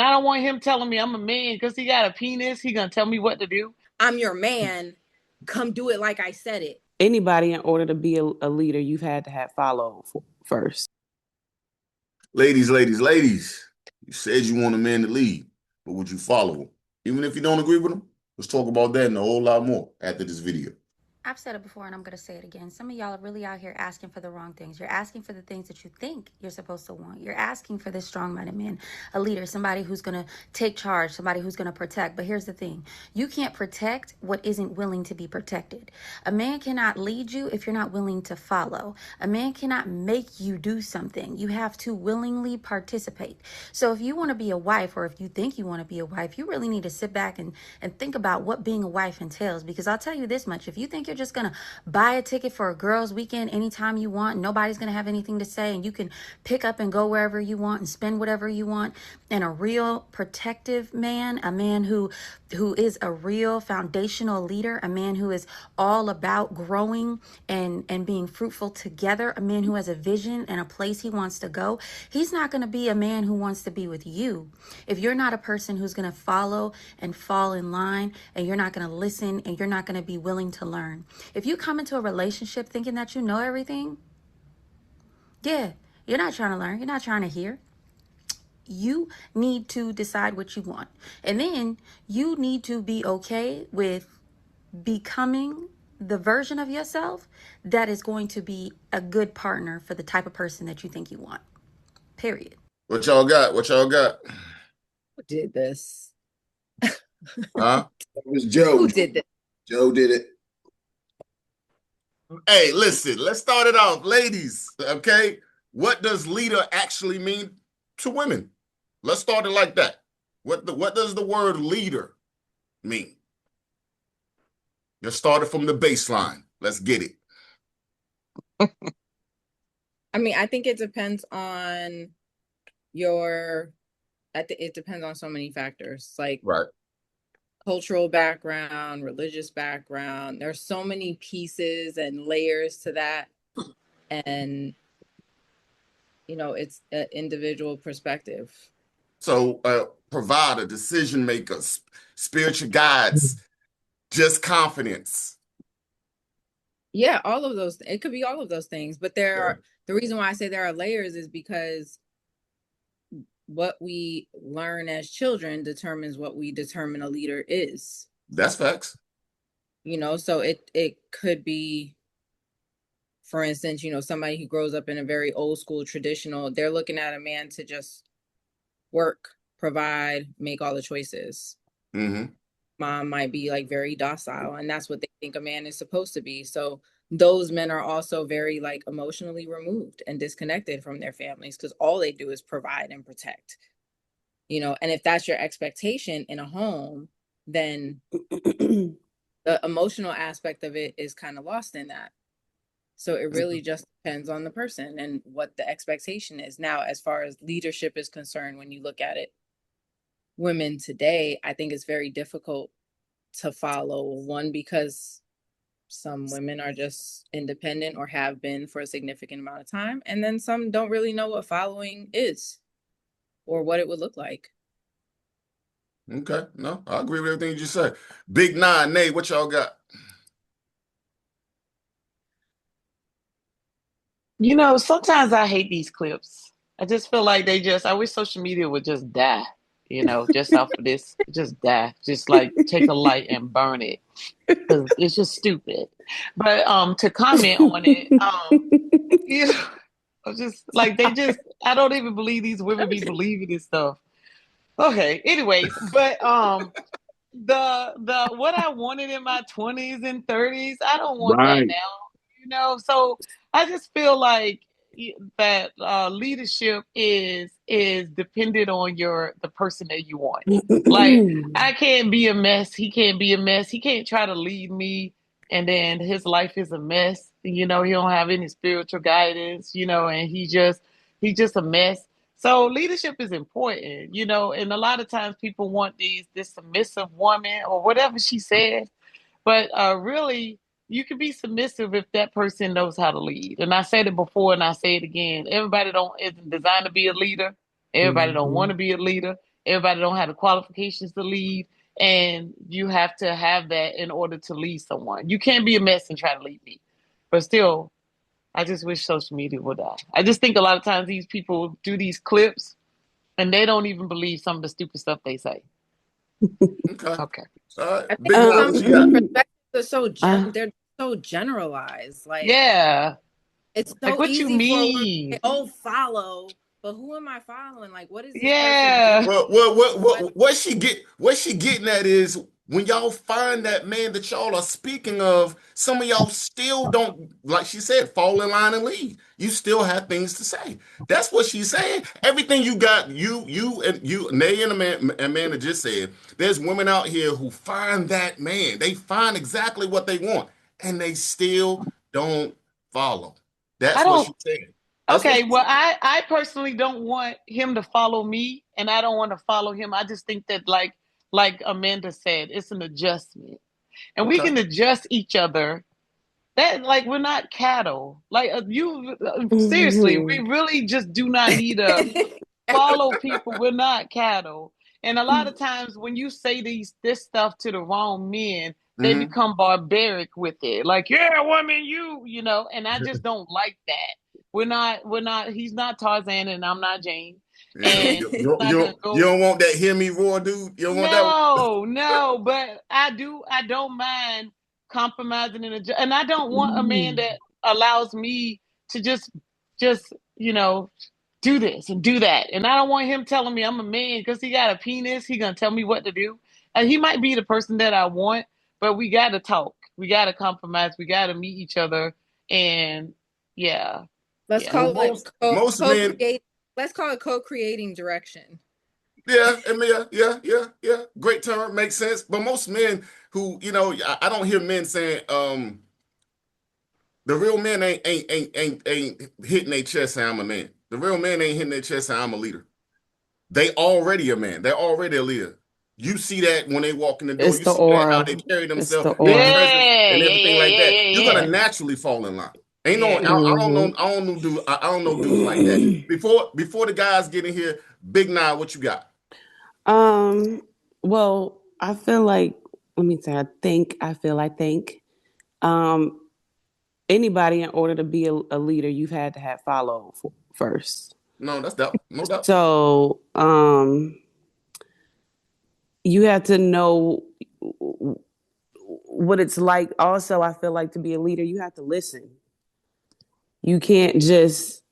I don't want him telling me I'm a man because he got a penis. He gonna tell me what to do. I'm your man. Come do it like I said it. Anybody, in order to be a leader, you've had to have follow first. Ladies, you said you want a man to lead, but would you follow him? Even if you don't agree with him? Let's talk about that and a whole lot more after this video. I've said it before and I'm going to say it again. Some of y'all are really out here asking for the wrong things. You're asking for the things that you think you're supposed to want. You're asking for this strong minded man, a leader, somebody who's going to take charge, somebody who's going to protect. But here's the thing, you can't protect what isn't willing to be protected. A man cannot lead you if you're not willing to follow. A man cannot make you do something. You have to willingly participate. So if you want to be a wife, or if you think you want to be a wife, you really need to sit back and think about what being a wife entails. Because I'll tell you this much, if you think you're just going to buy a ticket for a girls' weekend anytime you want, nobody's going to have anything to say, and you can pick up and go wherever you want and spend whatever you want, and a real protective man, a man who is a real foundational leader, a man who is all about growing and being fruitful together, a man who has a vision and a place he wants to go, he's not going to be a man who wants to be with you if you're not a person who's going to follow and fall in line, and you're not going to listen, and you're not going to be willing to learn. If you come into a relationship thinking that you know everything, yeah, you're not trying to learn, you're not trying to hear. You need to decide what you want, and then you need to be okay with becoming the version of yourself that is going to be a good partner for the type of person that you think you want. Period. What y'all got? What y'all got? Who did this? Huh? It was Joe. Who did this? Joe did it. Hey, listen, let's start it off. Ladies, okay? What does leader actually mean to women? Let's start it like that. What does the word leader mean? Let's start it from the baseline. Let's get it. I mean, I think it depends on it depends on so many factors, like Right. cultural background, religious background. There's so many pieces and layers to that. And, it's an individual perspective. So, provider, decision makers, spiritual guides, just confidence. Yeah, all of those. It could be all of those things. But the reason why I say there are layers is because what we learn as children determines what we determine a leader is. That's facts. So it could be, for instance, somebody who grows up in a very old school traditional, they're looking at a man to just work, provide, make all the choices. Mm-hmm. Mom might be like very docile, and that's what they think a man is supposed to be. So those men are also very like emotionally removed and disconnected from their families because all they do is provide and protect. And if that's your expectation in a home, then the emotional aspect of it is kind of lost in that. So it really just depends on the person and what the expectation is. Now, as far as leadership is concerned, when you look at it, women today, I think it's very difficult to follow. One, because some women are just independent or have been for a significant amount of time. And then some don't really know what following is or what it would look like. Okay. No, I agree with everything you just said. Big Nine, Nate, what y'all got? Sometimes I hate these clips. I just feel like I wish social media would just die, just off of this, just die. Just like take a light and burn it. Because it's just stupid. But to comment on it, just like I don't even believe these women be believing this stuff. Okay, anyways, but the what I wanted in my 20s and 30s, I don't want that now, so I just feel like that leadership is dependent on the person that you want. Like, I can't be a mess, he can't be a mess, he can't try to lead me and then his life is a mess, he don't have any spiritual guidance, and he's just a mess. So leadership is important, and a lot of times people want this submissive woman or whatever she says, but really you can be submissive if that person knows how to lead. And I said it before and I say it again. Everybody don't isn't designed to be a leader. Everybody don't want to be a leader. Everybody don't have the qualifications to lead, and you have to have that in order to lead someone. You can't be a mess and try to lead me. But still, I just wish social media would die. I just think a lot of times these people do these clips and they don't even believe some of the stupid stuff they say. Okay. Okay. All right. I think Big Nah, some what you got? perspectives are they're so generalized. Like, Yeah. it's Like, so what you easy for a woman to mean? say, oh, follow, but who am I following? Like, what is this person Yeah. doing? What she getting at is when y'all find that man that y'all are speaking of, some of y'all still don't, like she said, fall in line and lead. You still have things to say. That's what she's saying. Everything you got, you Nay and Amanda just said, there's women out here who find that man. They find exactly what they want, and they still don't follow. That's I what don't. she's saying. That's what Okay, she's well, saying. I personally don't want him to follow me, and I don't want to follow him. I just think that, like Amanda said, it's an adjustment, and we Okay. can adjust each other. That, like, we're not cattle. Like, seriously, we really just do not need to follow people. We're not cattle. And a lot of times when you say this stuff to the wrong men, they Mhm. become barbaric with it. Like, yeah, woman, you know, and I just don't like that. We're not, he's not Tarzan and I'm not Jane. Yeah, And he's not gonna you go. don't want that hear me roar, dude. You don't want that one? No, but I don't mind compromising and I don't want a man that allows me to just, do this and do that. And I don't want him telling me I'm a man because he got a penis. He gonna tell me what to do. And he might be the person that I want, but we gotta talk. We gotta compromise. We gotta meet each other. And yeah. Let's Yeah. call Well, it most men, co-create. Let's call it co-creating direction. yeah, I mean, yeah. Great term, makes sense. But most men who, I don't hear men saying, the real men ain't hitting their chest saying I'm a man. The real men ain't hitting their chest saying I'm a leader. They already a man. They're already a leader. You see that when they walk in the door. It's You the see that how aura. they carry It's the themselves, their aura. presence, Yeah, and yeah, everything yeah, like yeah, that. yeah, You're yeah. gonna naturally fall in line. Ain't no, Yeah. I don't know dudes like that. Before the guys get in here, Big Nah, what you got? Well, I feel like, let me say, I think, um, anybody in order to be a leader, you've had to have follow first. No, that's doubt. No doubt. So, you have to know what it's like. Also, I feel like to be a leader, you have to listen. You can't just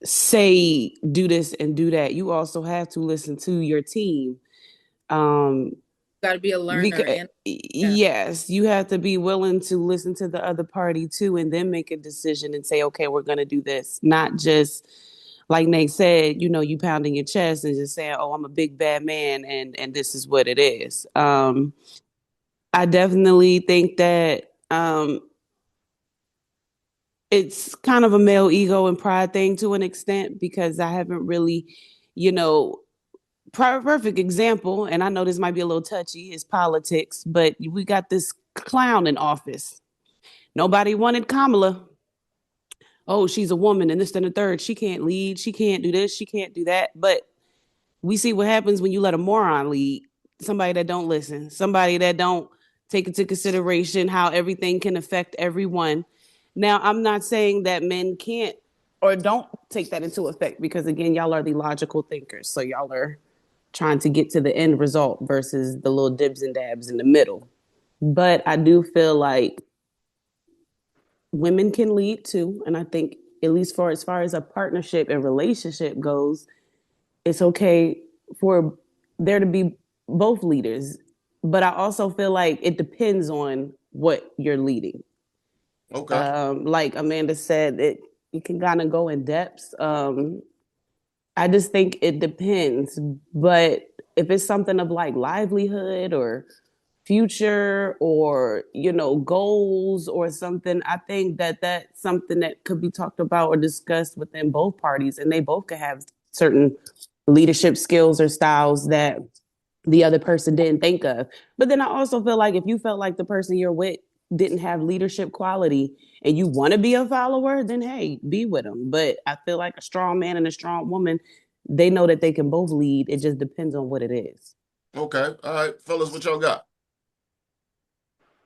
say, do this and do that. You also have to listen to your team. Got to be a learner. Yes, you have to be willing to listen to the other party too, and then make a decision and say, okay, we're going to do this. Not just like Nate said, you pounding your chest and just saying, oh, I'm a big bad man, and this is what it is. I definitely think that it's kind of a male ego and pride thing to an extent because I haven't really, perfect example, and I know this might be a little touchy, is politics, but we got this clown in office. Nobody wanted Kamala. Oh, she's a woman and this and the third. She can't lead. She can't do this. She can't do that. But we see what happens when you let a moron lead. Somebody that don't listen. Somebody that don't take into consideration how everything can affect everyone. Now, I'm not saying that men can't or don't take that into effect because, again, y'all are the logical thinkers. So y'all are trying to get to the end result versus the little dibs and dabs in the middle. But I do feel like women can lead too. And I think, at least for as far as a partnership and relationship goes, it's okay for there to be both leaders. But I also feel like it depends on what you're leading. Okay. Like Amanda said, you can kind of go in depths. I just think it depends. But if it's something of like livelihood or future or goals or something, I think that that's something that could be talked about or discussed within both parties, and they both could have certain leadership skills or styles that the other person didn't think of. But then I also feel like if you felt like the person you're with didn't have leadership quality and you want to be a follower, then hey, be with them. But I feel like a strong man and a strong woman, they know that they can both lead. It just depends on what it is. Okay. All right, fellas, what y'all got?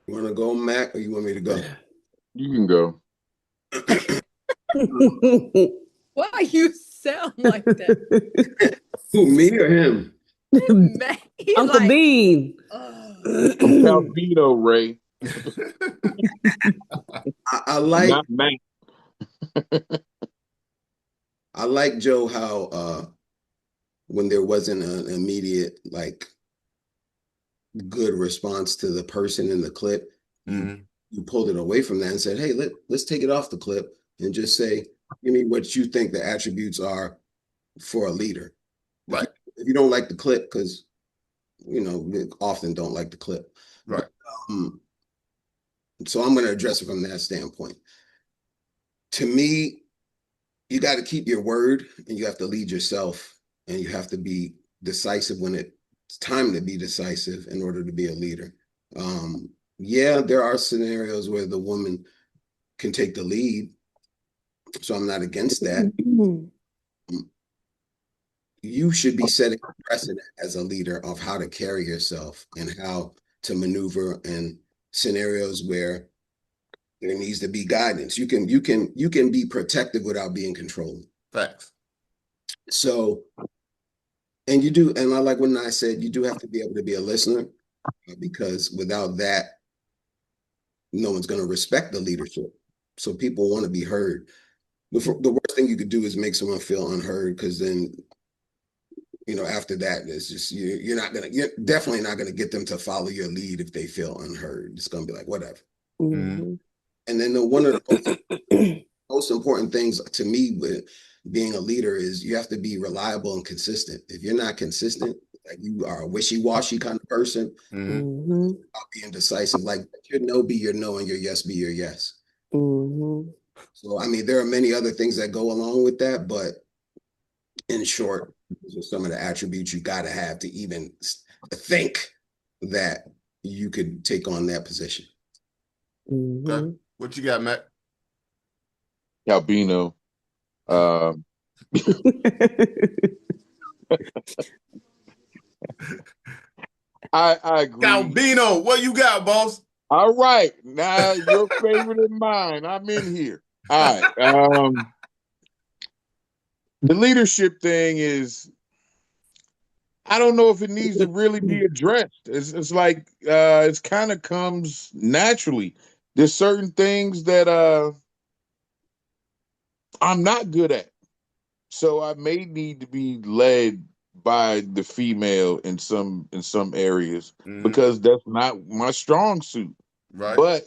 You want to go, Mac, or you want me to go? You can go. Why you sound like that? Who, me or him? Man, Uncle like, Bean. Calvino, Ray. I like Not Mac. I like, Joe, how when there wasn't an immediate like good response to the person in the clip, you pulled it away from that and said, hey, let's take it off the clip and just say, give me what you think the attributes are for a leader. Right. If you don't like the clip, because we often don't like the clip. Right. So I'm going to address it from that standpoint. To me, you got to keep your word and you have to lead yourself and you have to be decisive when it's time to be decisive in order to be a leader. Yeah, there are scenarios where the woman can take the lead. So I'm not against that. You should be setting a precedent as a leader of how to carry yourself and how to maneuver in scenarios where there needs to be guidance. You can be protective without being controlling. Facts. So, and I like when I said you do have to be able to be a listener, because without that, no one's going to respect the leadership. So people want to be heard. The worst thing you could do is make someone feel unheard, because then, after that, it's just you're definitely not gonna get them to follow your lead if they feel unheard. It's gonna be like whatever. Mm-hmm. And then one of the most important things to me with being a leader is you have to be reliable and consistent. If you're not consistent, like you are a wishy-washy kind of person, being decisive, like your no be your no and your yes be your yes. So I mean, there are many other things that go along with that, but in short, those are some of the attributes you got to have to even think that you could take on that position. Okay. What you got, Matt? Calvino. I agree. Calvino, what you got, boss? All right. Now your favorite and mine. I'm in here. All right. The leadership thing is, I don't know if it needs to really be addressed. It's like it kind of comes naturally. There's certain things that I'm not good at. So I may need to be led by the female in some areas because that's not my strong suit. Right. But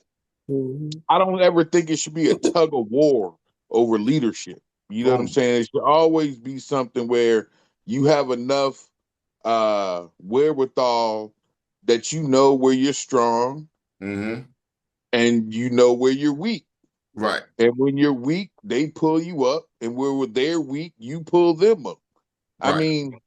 I don't ever think it should be a tug of war over leadership. You know what I'm saying? It should always be something where you have enough wherewithal that you know where you're strong and you know where you're weak. Right. And when you're weak, they pull you up, and where they're weak, you pull them up. Right. I mean,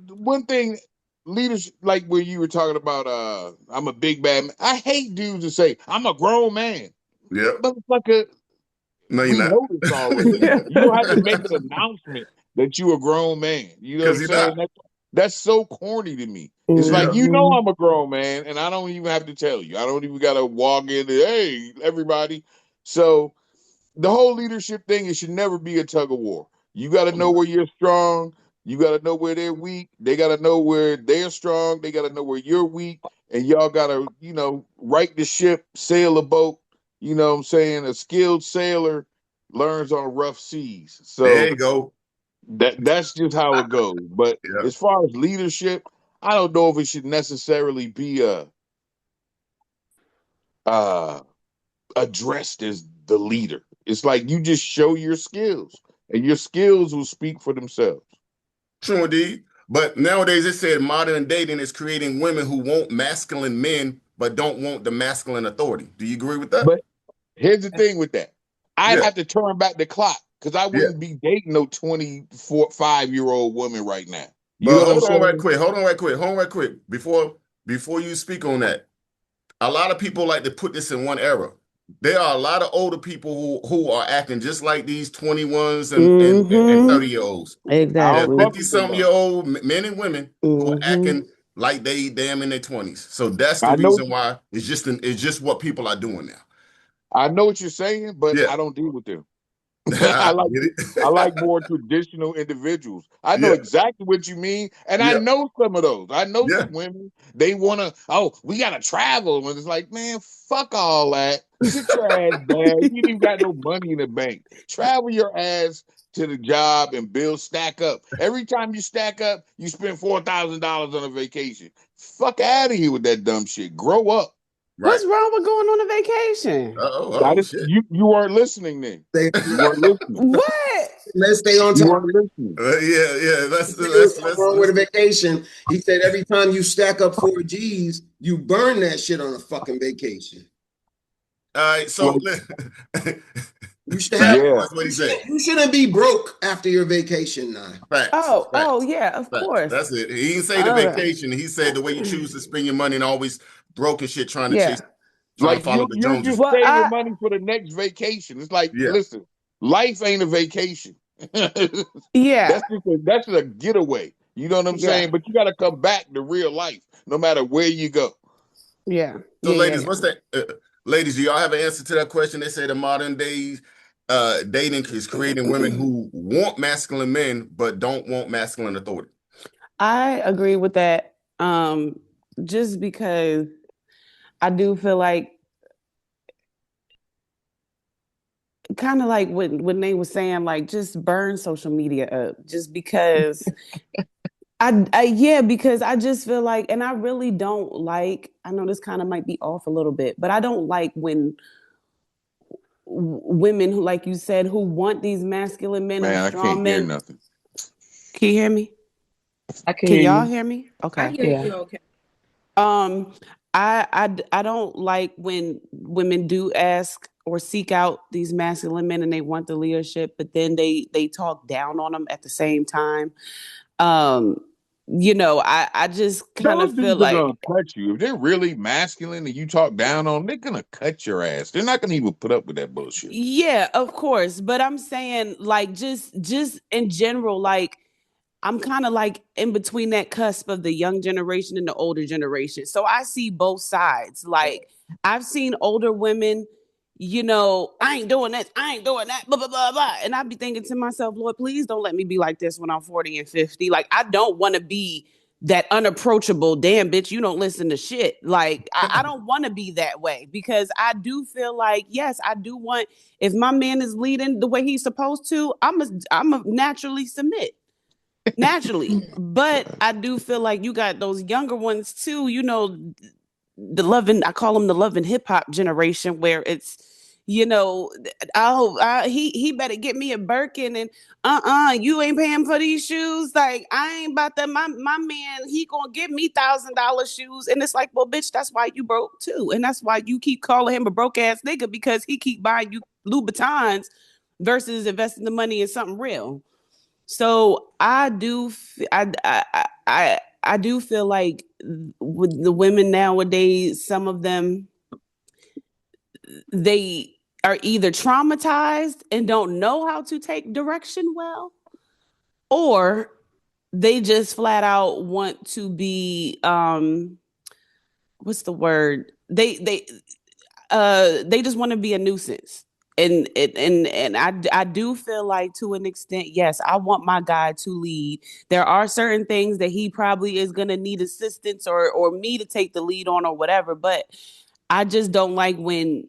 one thing, leaders, like where you were talking about, I'm a big bad man. I hate dudes that say, I'm a grown man. Yeah. Motherfucker, no, we know this already. You don't have to make an announcement that you a grown man. You know what I'm saying? That's so corny to me. It's like, you know I'm a grown man, and I don't even have to tell you. I don't even got to walk in and, hey, everybody. So the whole leadership thing, it should never be a tug of war. You got to know where you're strong. You got to know where they're weak. They got to know where they're strong. They got to know where you're weak. And y'all got to, right the ship, sail a boat. You know what I'm saying? A skilled sailor learns on rough seas. So there you go. That's just how it goes. But as far as leadership, I don't know if it should necessarily be addressed as the leader. It's like you just show your skills, and your skills will speak for themselves. True indeed. But nowadays it said modern dating is creating women who want masculine men but don't want the masculine authority. Do you agree with that? But here's the thing with that. I'd have to turn back the clock because I wouldn't be dating no 24-5-year-old woman right now. Hold on right quick. Before you speak on that, a lot of people like to put this in one era. there are a lot of older people who are acting just like these 21s and 30-year-olds. Exactly. 50-something-year-old men and women who are acting like they damn in their 20s. So that's the reason why it's just what people are doing now. I know what you're saying, but I don't deal with them. I like more traditional individuals. I know exactly what you mean, and I know some of those. I know some women, they want to, we got to travel. And it's like, man, fuck all that. Sit your ass down. You ain't even got no money in the bank. Travel your ass to the job and stack up. Every time you stack up, you spend $4,000 on a vacation. Fuck out of here with that dumb shit. Grow up. Right. What's wrong with going on a vacation? Shit. You weren't listening then. You weren't listening. What? Let's stay on top. Let's wrong with a vacation. He said every time you stack up 4 G's, you burn that shit on a fucking vacation. All right, so you should have. That's what he said. You shouldn't be broke after your vacation now. Facts. Oh yeah, of course. That's it. He didn't say the vacation. He said the way you choose to spend your money and always broke and shit trying to chase. Like you're just saving money for the next vacation. It's like, listen, life ain't a vacation. Yeah, that's a getaway. You know what I'm saying? But you got to come back to real life, no matter where you go. Yeah. So, ladies, what's that? Ladies, do y'all have an answer to that question? They say the modern days dating is creating women who want masculine men but don't want masculine authority. I agree with that. Just because I do feel like, kind of like when they were saying, like, just burn social media up, just because because I just feel like, and I really don't like, I know this kind of might be off a little bit, but I don't like when women who, like you said, who want these masculine men, man, strong I can't men. Hear nothing. Can you hear me? I can y'all hear me? Okay. I hear you. Okay. I don't like when women do ask or seek out these masculine men and they want the leadership, but then they talk down on them at the same time. I just kind of feel like gonna cut you. If they're really masculine and you talk down on them, they're gonna cut your ass. They're not gonna even put up with that bullshit. Yeah, of course. But I'm saying, like, just in general, like, I'm kind of like in between that cusp of the young generation and the older generation. So I see both sides. Like, I've seen older women, I ain't doing this, I ain't doing that, blah, blah, blah, blah. And I'd be thinking to myself, Lord, please don't let me be like this when I'm 40 and 50. Like, I don't want to be that unapproachable, damn bitch, you don't listen to shit. Like, I don't want to be that way, because I do feel like, yes, I do want, if my man is leading the way he's supposed to, I'm a naturally submit. Naturally. But I do feel like you got those younger ones too, I call them the love and hip hop generation, where it's, he better get me a Birkin, and you ain't paying for these shoes. Like, I ain't about that. My man, he gonna give me $1,000 shoes. And it's like, well, bitch, that's why you broke too. And that's why you keep calling him a broke ass nigga, because he keep buying you Louboutins versus investing the money in something real. So I do feel like with the women nowadays, some of them, they are either traumatized and don't know how to take direction well, or they just flat out want to be what's the word? They just want to be a nuisance. And I do feel like, to an extent, yes, I want my guy to lead. There are certain things that he probably is going to need assistance or me to take the lead on or whatever. But I just don't like when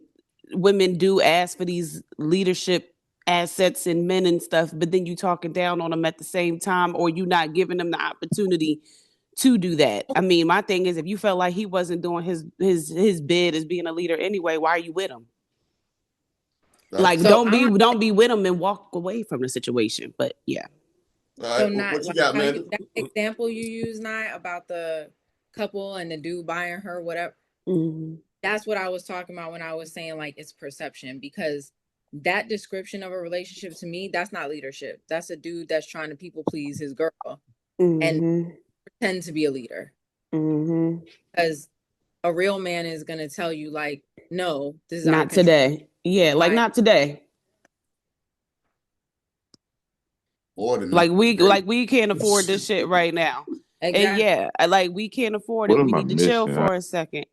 women do ask for these leadership assets and men and stuff, but then you talking down on them at the same time, or you not giving them the opportunity to do that. I mean, my thing is, if you felt like he wasn't doing his bid as being a leader anyway, why are you with him? Like, don't be with him and walk away from the situation. But yeah. All right, what you got, man? That example you use, Nye, about the couple and the dude buying her whatever. Mm-hmm. That's what I was talking about when I was saying, like, it's perception, because that description of a relationship, to me, that's not leadership. That's a dude that's trying to people please his girl and pretend to be a leader. Mm-hmm. Because a real man is going to tell you like, no, this is not today. Yeah, like not today. Like we can't afford this shit right now. Exactly. And yeah, like we can't afford it. We need to chill for a second.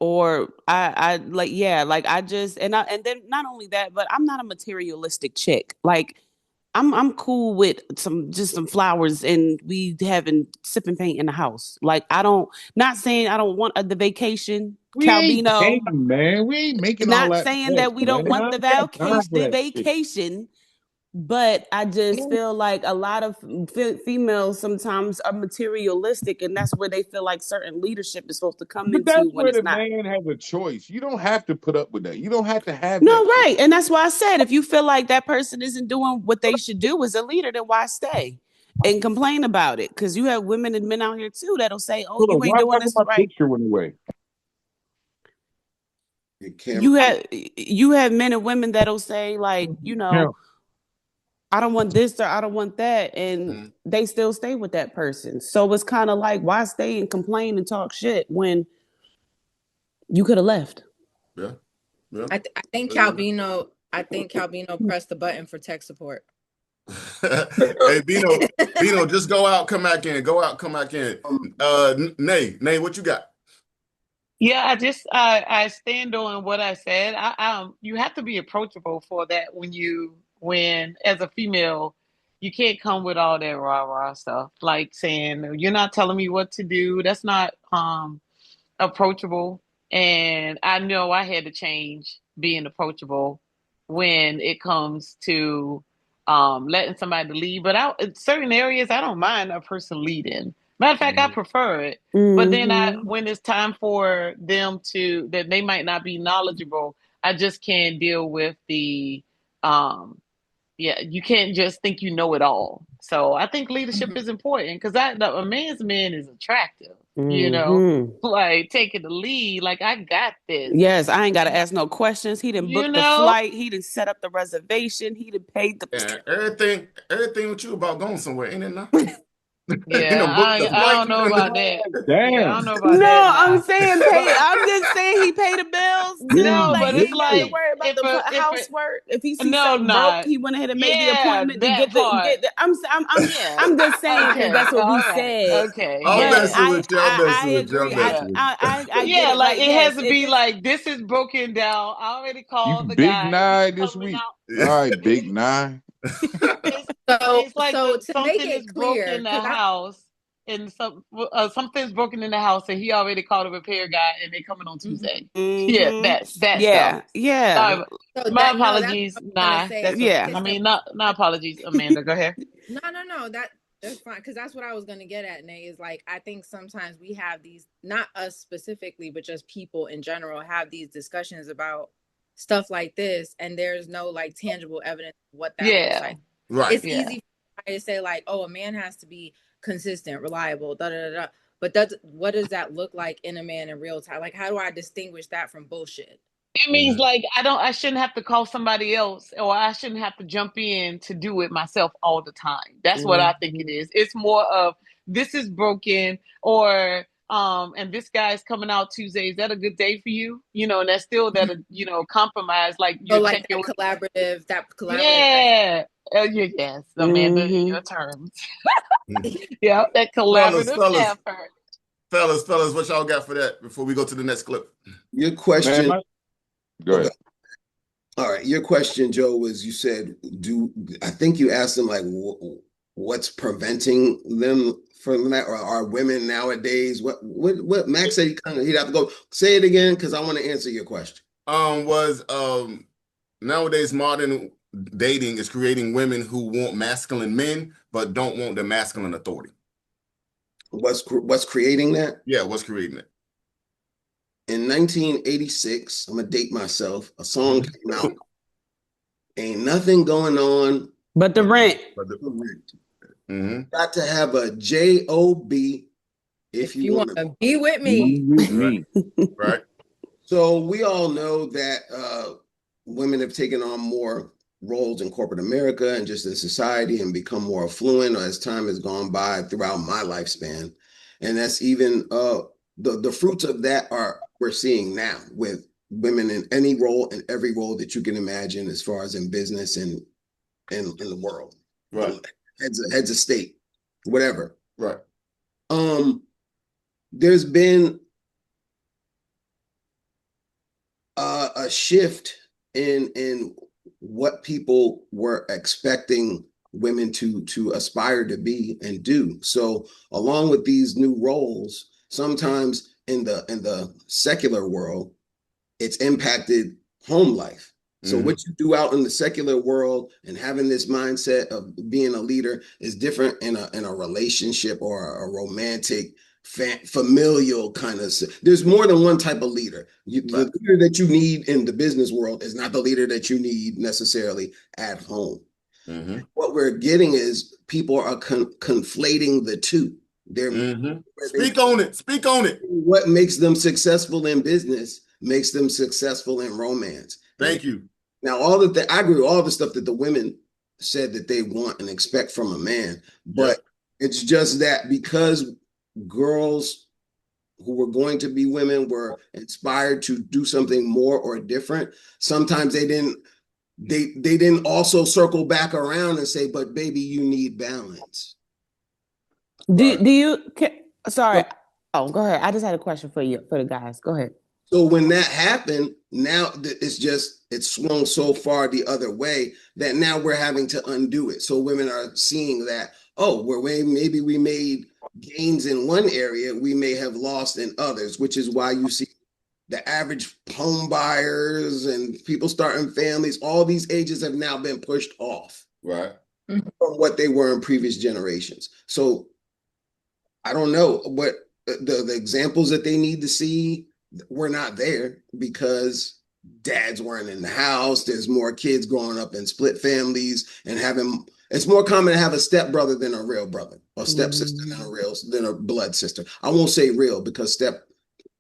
Or I like, yeah, like I just, and then not only that, but I'm not a materialistic chick. Like I'm cool with some flowers and we sipping paint in the house. Like not saying I don't want the vacation. We ain't paying, man. We ain't making all that. Not saying that we don't want the vacation. But I just feel like a lot of females sometimes are materialistic, and that's where they feel like certain leadership is supposed to come into. That's where the man has a choice. You don't have to put up with that. You don't have to have that. Right. And that's why I said, if you feel like that person isn't doing what they should do as a leader, then why stay and complain about it? Because you have women and men out here too that'll say, "Oh, you ain't doing this right." Picture went away. You have men and women that'll say, like, I don't want this or I don't want that, and they still stay with that person. So it's kind of like, why stay and complain and talk shit when you could have left? Yeah. I think Calvino pressed the button for tech support. Hey, Bino, just go out, come back in. Go out, come back in. Nay, what you got? Yeah, I stand on what I said. You have to be approachable for that when as a female, you can't come with all that rah-rah stuff, like saying, you're not telling me what to do. That's not approachable. And I know I had to change being approachable when it comes to letting somebody lead. But in certain areas, I don't mind a person leading. Matter of fact, I prefer it. But then when it's time for them that they might not be knowledgeable, I just can't deal with the you can't just think you know it all. So I think leadership is important because a man's man is attractive, like taking the lead. Like, I got this. Yes, I ain't got to ask no questions. He didn't book the flight. He didn't set up the reservation. He didn't pay the everything with you about going somewhere, ain't it now? Yeah, I don't know about that. Damn. Yeah, I don't know about that. I'm saying I'm just saying he paid the bills. No, but it's like, worry about the housework. If he sees something broke, he went ahead and made the appointment to get the. I'm just saying because that's what we said. Okay. I agree. Yeah, like it has to be like, this is broken down. I already called the guy. Big Nye this week. All right, Big Nye. It's like something is broken in the house, and something's broken in the house, and he already called a repair guy, and they coming on Tuesday. Yeah, that stuff. Yeah. My apologies. Not apologies, Amanda. Go ahead. No. That's fine, because that's what I was going to get at, Nay, is like, I think sometimes we have these, not us specifically, but just people in general have these discussions about stuff like this, and there's no like tangible evidence of what that looks like. Right. It's easy to say like, oh, a man has to be consistent, reliable, but what does that look like in a man in real time? Like, how do I distinguish that from bullshit? It means like I shouldn't have to call somebody else, or I shouldn't have to jump in to do it myself all the time. That's what I think it is. It's more of, this is broken, or and this guy's coming out Tuesday. Is that a good day for you? And that's still that compromise. Like, collaborative. Yeah. Yes, Amanda, your terms. Yeah, that collaborative effort. Fellas, what y'all got for that before we go to the next clip? Your question. Go ahead. All right. Your question, Joe, was, you said, I think you asked them like, what's preventing them from that, or are women nowadays? What Max said he'd have to go say it again, because I want to answer your question. Nowadays modern dating is creating women who want masculine men but don't want the masculine authority. What's creating that? Yeah, what's creating it? In 1986, I'm gonna date myself, a song came out. Ain't nothing going on but the rent. Got to have a J-O-B if you want to be with me. Right. So we all know that women have taken on more roles in corporate America and just in society and become more affluent as time has gone by throughout my lifespan. And that's even the fruits of that we're seeing now with women in any role and every role that you can imagine, as far as in business and in the world, right? Heads of state, whatever, right? There's been a shift in what people were expecting women to aspire to be and do. So along with these new roles, sometimes in the secular world, it's impacted home life. So what you do out in the secular world and having this mindset of being a leader is different in a relationship or a romantic familial kind of. There's more than one type of leader. The leader that you need in the business world is not the leader that you need necessarily at home. What we're getting is people are conflating the two. They're Speak on it. What makes them successful in business makes them successful in romance. Thank you. Now, I agree with all the stuff that the women said that they want and expect from a man, but it's just that because girls who were going to be women were inspired to do something more or different, sometimes they didn't also circle back around and say, but baby, you need balance. Sorry. Oh, go ahead. I just had a question for the guys. Go ahead. So when that happened, now it's swung so far the other way that now we're having to undo it. So women are seeing that, maybe we made gains in one area, we may have lost in others, which is why you see the average home buyers and people starting families, all these ages have now been pushed off from what they were in previous generations. So I don't know what the examples that they need to see were not there because dads weren't in the house. There's more kids growing up in split families and it's more common to have a stepbrother than a real brother or stepsister than a blood sister. I won't say real because step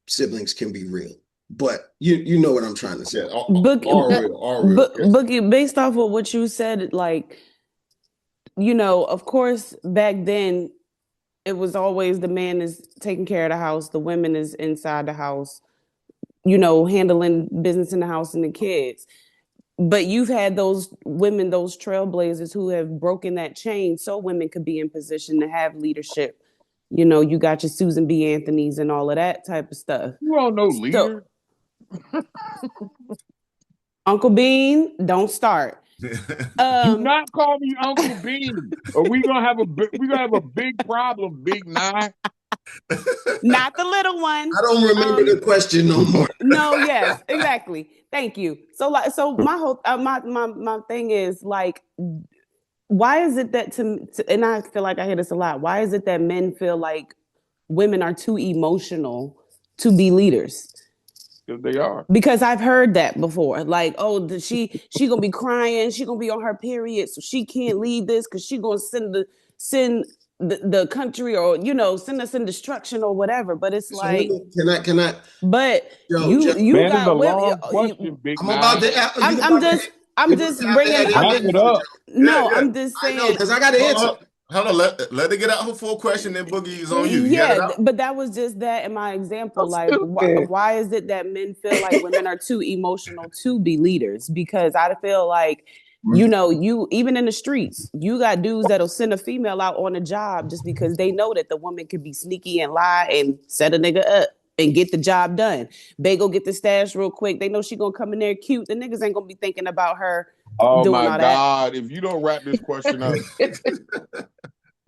siblings can be real, but you know what I'm trying to say. Yeah, are real. Boogie, based off of what you said, of course, back then it was always the man is taking care of the house, the women is inside the house, handling business in the house and the kids. But you've had those women, those trailblazers who have broken that chain so women could be in position to have leadership. You got your Susan B. Anthony's and all of that type of stuff. You all know leader. Uncle Bean, don't start. Do not call me Uncle Bean, or we're gonna have a big problem, Big Nine. Not the little one. I don't remember the question no more. No, yes, exactly. Thank you. So my whole my thing is why is it that and I feel like I hear this a lot. Why is it that men feel like women are too emotional to be leaders? Because they are. Because I've heard that before. She gonna be crying, she gonna be on her period, so she can't lead this because she gonna send the country or send us in destruction or whatever. But it's can I but Joe, you got a long question, Big I'm about to I'm just bringing it up. No, I'm just saying because I got to answer. Hold on, let her get out her full question, then Boogie is on you. But that was just that in my example. Why is it that men feel like women are too emotional to be leaders? Because I feel like, you even in the streets, you got dudes that'll send a female out on a job just because they know that the woman could be sneaky and lie and set a nigga up and get the job done. They go get the stash real quick. They know she gonna come in there cute. The niggas ain't gonna be thinking about her. Oh my God! If you don't wrap this question up,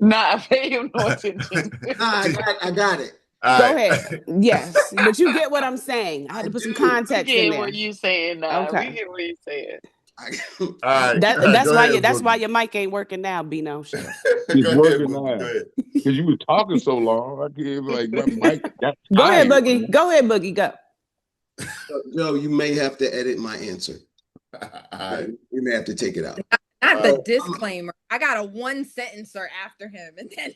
I pay him no attention. I got it. Go ahead. Yes, but you get what I'm saying. I had to put some context in there. What you saying now? Okay. We get what you saying. All right. That's why your mic ain't working now, Bino. It's working now because you were talking so long. I can't my mic. Go ahead, Boogie. Go. Joe, you may have to edit my answer. You may have to take it out. Not the disclaimer. I got a one sentencer after him, and then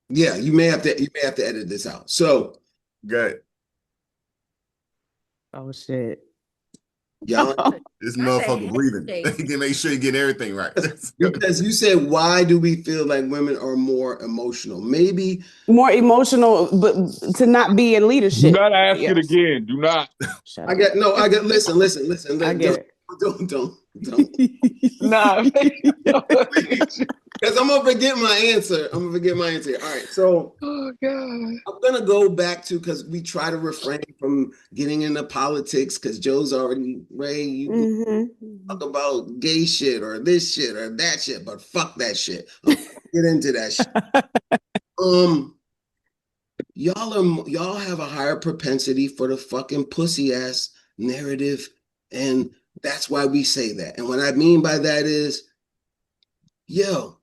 yeah, you may have to edit this out. So good. Oh shit. Y'all, this motherfucker breathing. He can make sure you get everything right. Because you said, why do we feel like women are more emotional? Maybe more emotional, but to not be in leadership. Do not ask it again. Do not. I get listen. I get don't. Nah. Because I'm gonna forget my answer. All right, so oh God, I'm gonna go back to, because we try to refrain from getting into politics, because Joe's already talk about gay shit or this shit or that shit, but fuck that shit. Get into that shit. Y'all have a higher propensity for the fucking pussy ass narrative, and that's why we say that. And what I mean by that is, yo,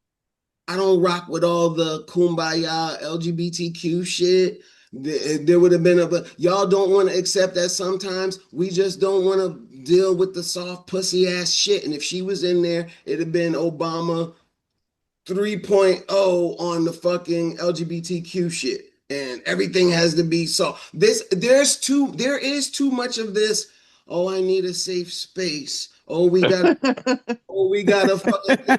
I don't rock with all the kumbaya LGBTQ shit. There would have been y'all don't want to accept that sometimes we just don't want to deal with the soft pussy ass shit. And if she was in there, it'd have been Obama 3.0 on the fucking LGBTQ shit. And everything has to be so. There is too much of this. Oh, I need a safe space. Oh, we gotta fucking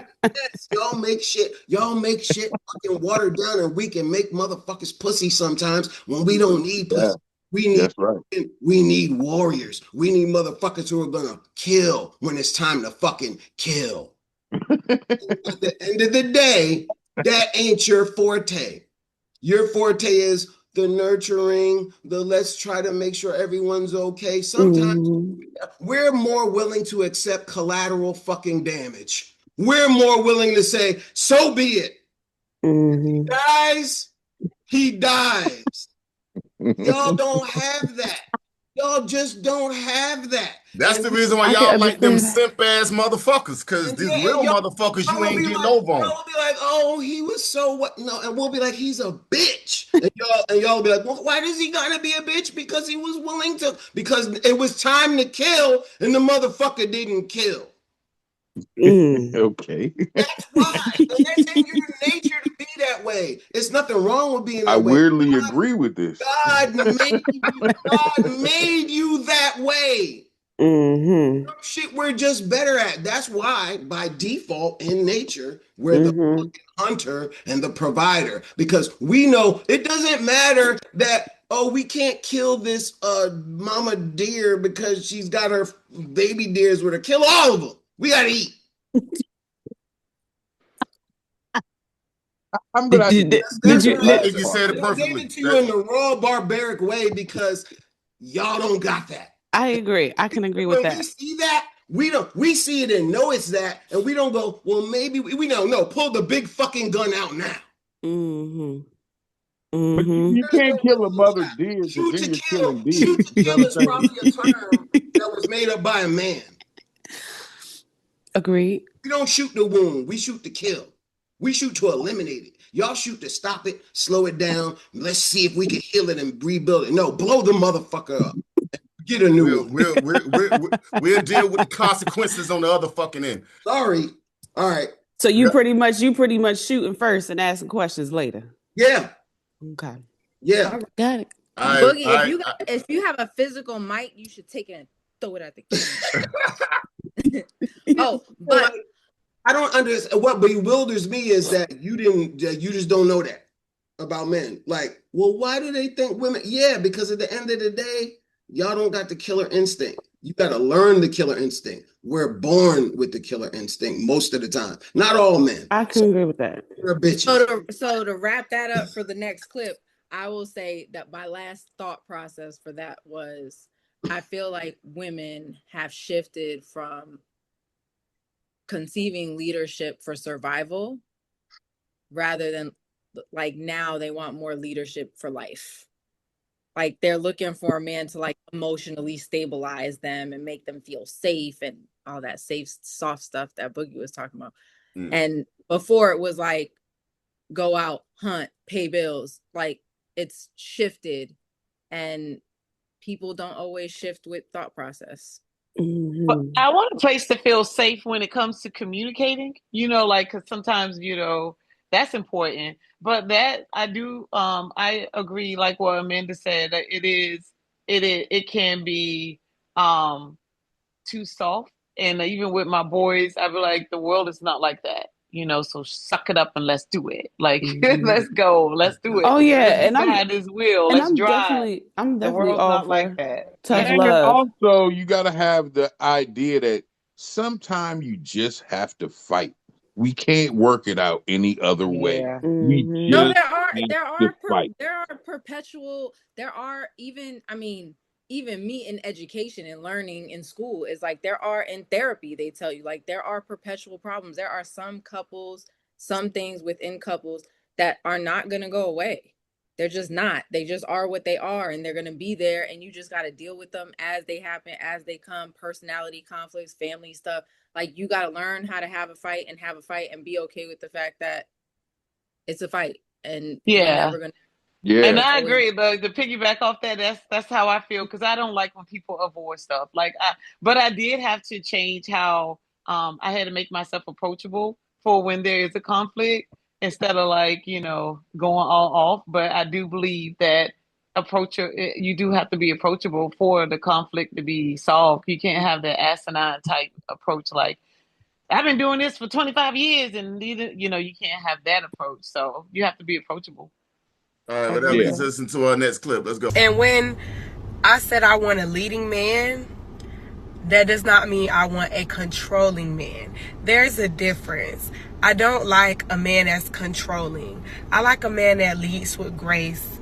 y'all make shit fucking watered down, and we can make motherfuckers pussy sometimes when we don't need pussy. We need warriors. We need motherfuckers who are gonna kill when it's time to fucking kill. At the end of the day, that ain't your forte. Your forte is the nurturing, the let's try to make sure everyone's okay. Sometimes we're more willing to accept collateral fucking damage. We're more willing to say, so be it. He dies. Y'all don't have that. Y'all just don't have that. That's the reason why y'all like them simp ass motherfuckers, because these real motherfuckers, you ain't getting over on. Y'all be like, oh, he was so what? No, and we'll be like, he's a bitch. And y'all be like, well, why does he gotta be a bitch? Because he was willing to, because it was time to kill, and the motherfucker didn't kill. Okay. That's why. And that's in your nature to be that way. It's nothing wrong with being that way. I weirdly agree with this. God made you that way. Shit we're just better at. That's why, by default, in nature, we're the hunter and the provider. Because we know it doesn't matter that, oh, we can't kill this mama deer because she's got her baby deers with her. Kill all of them. We gotta eat. I'm gonna. I think you said it perfectly. I gave it to you in the raw, barbaric way because y'all don't got that. I agree. I can agree with that. We see that. We see it and know it's that, and we don't go, well, maybe we don't know. Pull the big fucking gun out now. But you can't kill a mother deer. Shoot to kill. Shoot to kill is probably a term that was made up by a man. Agreed. We don't shoot the wound. We shoot to kill. We shoot to eliminate it. Y'all shoot to stop it, slow it down. Let's see if we can heal it and rebuild it. No, blow the motherfucker up. Get a new one. We'll deal with the consequences on the other fucking end. Sorry. All right. So you pretty much shooting first and asking questions later. Yeah. Okay. Yeah. Got it. Boogie, if you have a physical mic, you should take it and throw it at the camera. Oh, but I don't understand. What bewilders me is that you just don't know that about men. Like, well, why do they think women? Yeah, because at the end of the day, y'all don't got the killer instinct. You got to learn the killer instinct. We're born with the killer instinct most of the time. Not all men. I can agree with that. We're bitches. So to wrap that up for the next clip, I will say that my last thought process for that was, I feel like women have shifted from conceiving leadership for survival rather than like now they want more leadership for life. Like they're looking for a man to like emotionally stabilize them and make them feel safe and all that safe, soft stuff that Boogie was talking about. And before it was like, go out, hunt, pay bills. Like it's shifted and people don't always shift with thought process. But I want a place to feel safe when it comes to communicating, like, cause sometimes, that's important, but that I do, I agree. Like what Amanda said, that it can be, too soft. And even with my boys, I be like, the world is not like that. So suck it up and let's do it. Like, let's go. Let's do it. Oh yeah, Let's get and behind this wheel. Let's drive. I'm The definitely world's all not like for that. tough And love. also, you got to have the idea that sometimes you just have to fight. We can't work it out any other way. Yeah. We No, just even me in education and learning in school is like, there are in therapy, they tell you, like, there are perpetual problems. There are some couples, some things within couples that are not going to go away. They're just not. They just are what they are, and they're going to be there, and you just got to deal with them as they happen, as they come. Personality conflicts, family stuff. Like, you got to learn how to have a fight and be okay with the fact that it's a fight, and you're never going to. Yeah. And I agree. But to piggyback off that, that's how I feel, because I don't like when people avoid stuff. But I did have to change how I had to make myself approachable for when there is a conflict, instead of going all off. But I do believe that you do have to be approachable for the conflict to be solved. You can't have that asinine type approach, like, I've been doing this for 25 years, and you can't have that approach. So you have to be approachable. All right, well, that leads us into our next clip. Let's go. And when I said I want a leading man, that does not mean I want a controlling man. There's a difference. I don't like a man that's controlling. I like a man that leads with grace.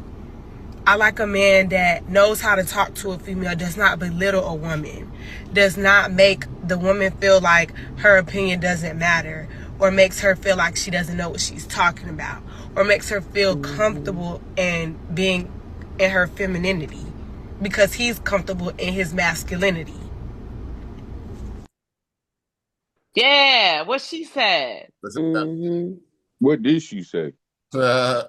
I like a man that knows how to talk to a female, does not belittle a woman, does not make the woman feel like her opinion doesn't matter, or makes her feel like she doesn't know what she's talking about, or makes her feel comfortable in being in her femininity because he's comfortable in his masculinity. Yeah, what she said. What did she say? Wow.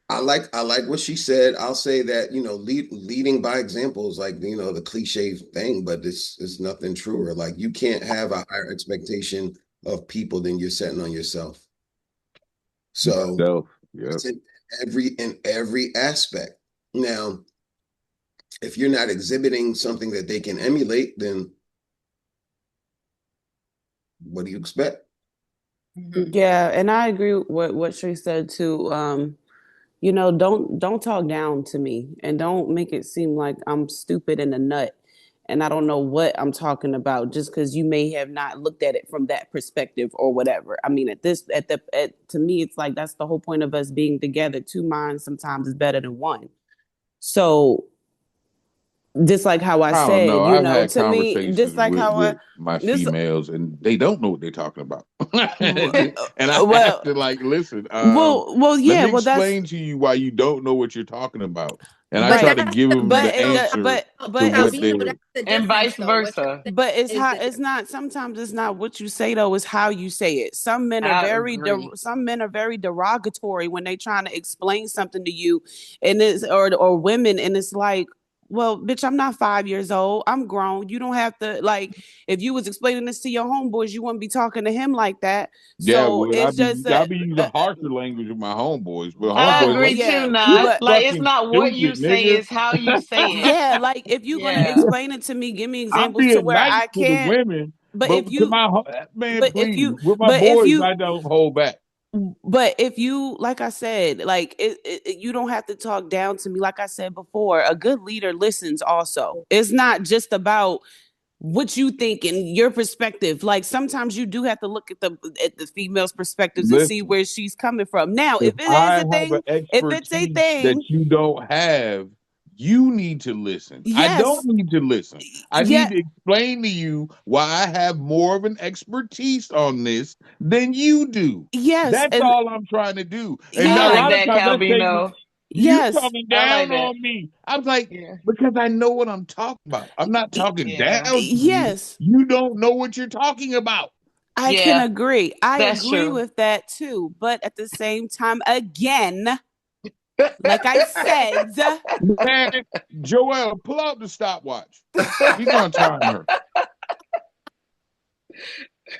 I like what she said. I'll say that, leading by example is like, the cliche thing, but it's nothing truer. Like, you can't have a higher expectation of people than you're setting on yourself. So it's in every aspect. Now, if you're not exhibiting something that they can emulate, then what do you expect? Yeah, and I agree with what she said too. Don't talk down to me, and don't make it seem like I'm stupid and a nut and I don't know what I'm talking about, just because you may have not looked at it from that perspective or whatever. I mean, to me, it's like that's the whole point of us being together. Two minds sometimes is better than one. So just like how I said, I've had to me, just like with my females, and they don't know what they're talking about, and I have to listen. Let me explain to you why you don't know what you're talking about, and I try to give them the answer and vice versa. But it's not. Sometimes it's not what you say though; it's how you say it. Some men are very derogatory when they trying to explain something to you, and or women, and it's like, well, bitch, I'm not 5 years old. I'm grown. You don't have to, if you was explaining this to your homeboys, you wouldn't be talking to him like that. Yeah, so well, I'll be using harsher language with my homeboys. But I homeboys, agree too, not like it's not what you say, it's how you say it. Yeah, like if you're gonna explain it to me, give me examples to where nice I can. To the women, but if you, with my but boys, I don't hold back. But if you, like I said, you don't have to talk down to me. Like I said before, a good leader listens also. It's not just about what you think and your perspective. Like sometimes you do have to look at the female's perspectives and see where she's coming from. Now, if it is a thing, if it's a thing that you don't have, you need to listen. Yes. I don't need to listen. I need to explain to you why I have more of an expertise on this than you do. Yes. That's all I'm trying to do. And I like that, Calvino. You're talking down on me. I was like, because I know what I'm talking about. I'm not talking down to you. You don't know what you're talking about. I can agree. I agree with that too. But at the same time, again, like I said, man, Joelle, pull out the stopwatch. You're gonna time her.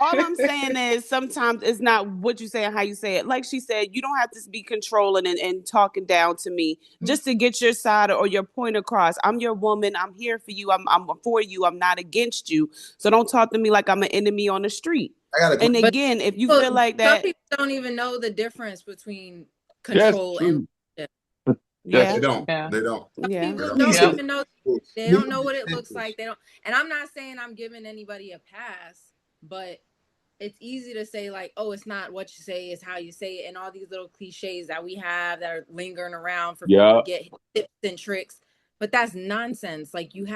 All I'm saying is sometimes it's not what you say and how you say it. Like she said, you don't have to be controlling and talking down to me just to get your side or your point across. I'm your woman. I'm here for you. I'm for you. I'm not against you. So don't talk to me like I'm an enemy on the street. And again, if you feel like that, some people don't even know the difference between control and yeah, they don't. They don't. Some people don't even know. They don't know what it looks like. They don't. And I'm not saying I'm giving anybody a pass, but it's easy to say like, oh, it's not what you say, it's how you say it, and all these little cliches that we have that are lingering around for people to get tips and tricks. But that's nonsense. Like you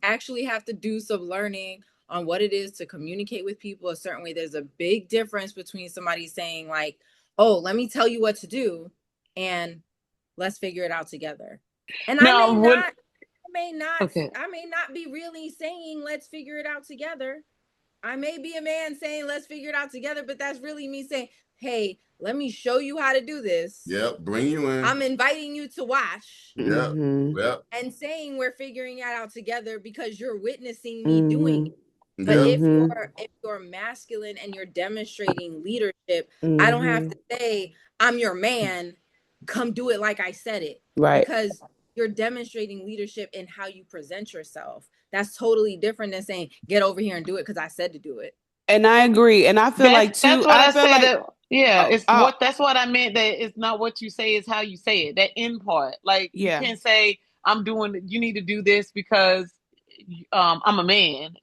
actually have to do some learning on what it is to communicate with people a certain way. There's a big difference between somebody saying like, oh, let me tell you what to do, and let's figure it out together. And I may not be really saying let's figure it out together. I may be a man saying let's figure it out together, but that's really me saying, hey, let me show you how to do this. Yep, bring you in. I'm inviting you to watch. Yep. And saying we're figuring it out together because you're witnessing me doing it. But if you're masculine and you're demonstrating leadership, I don't have to say I'm your man, come do it like I said it. Right. Because you're demonstrating leadership in how you present yourself. That's totally different than saying, get over here and do it because I said to do it. And I agree. And I feel like too. That's what I feel said. Like, that's what I meant. That it's not what you say, it's how you say it. That end part. Like you can't say you need to do this because I'm a man,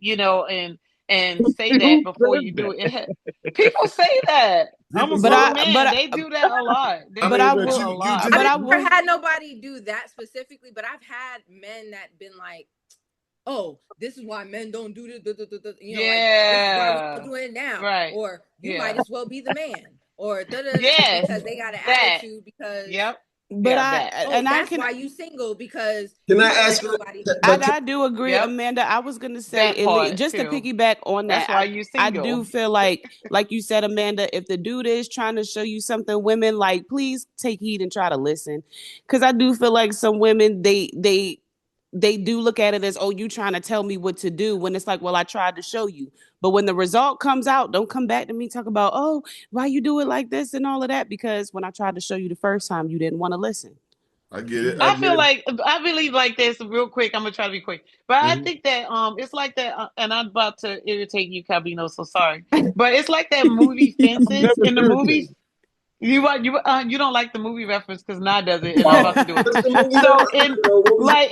and say that before you do it. People say that. They do that a lot. I've never had nobody do that specifically, but I've had men that been like, oh, this is why men don't do this. Like, this is why we're doing it now. Right. Or you might as well be the man. Or because they got an attitude because But that's why you single because can I ask you? I do agree, Amanda. I was gonna say just to piggyback on that. That's why you single. I do feel like you said, Amanda, if the dude is trying to show you something, women, like, please take heed and try to listen, because I do feel like some women they do look at it as, oh, you trying to tell me what to do, when it's like, well, I tried to show you. But when the result comes out, don't come back to me talk about, oh, why you do it like this and all of that, because when I tried to show you the first time, you didn't want to listen. I get it. I believe like this real quick. I'm gonna try to be quick, but I think that it's like that, and I'm about to irritate you, Calvino. So sorry, but it's like that movie Fences in the movie. You don't like the movie reference because Nah does it, and I'm about to do it. So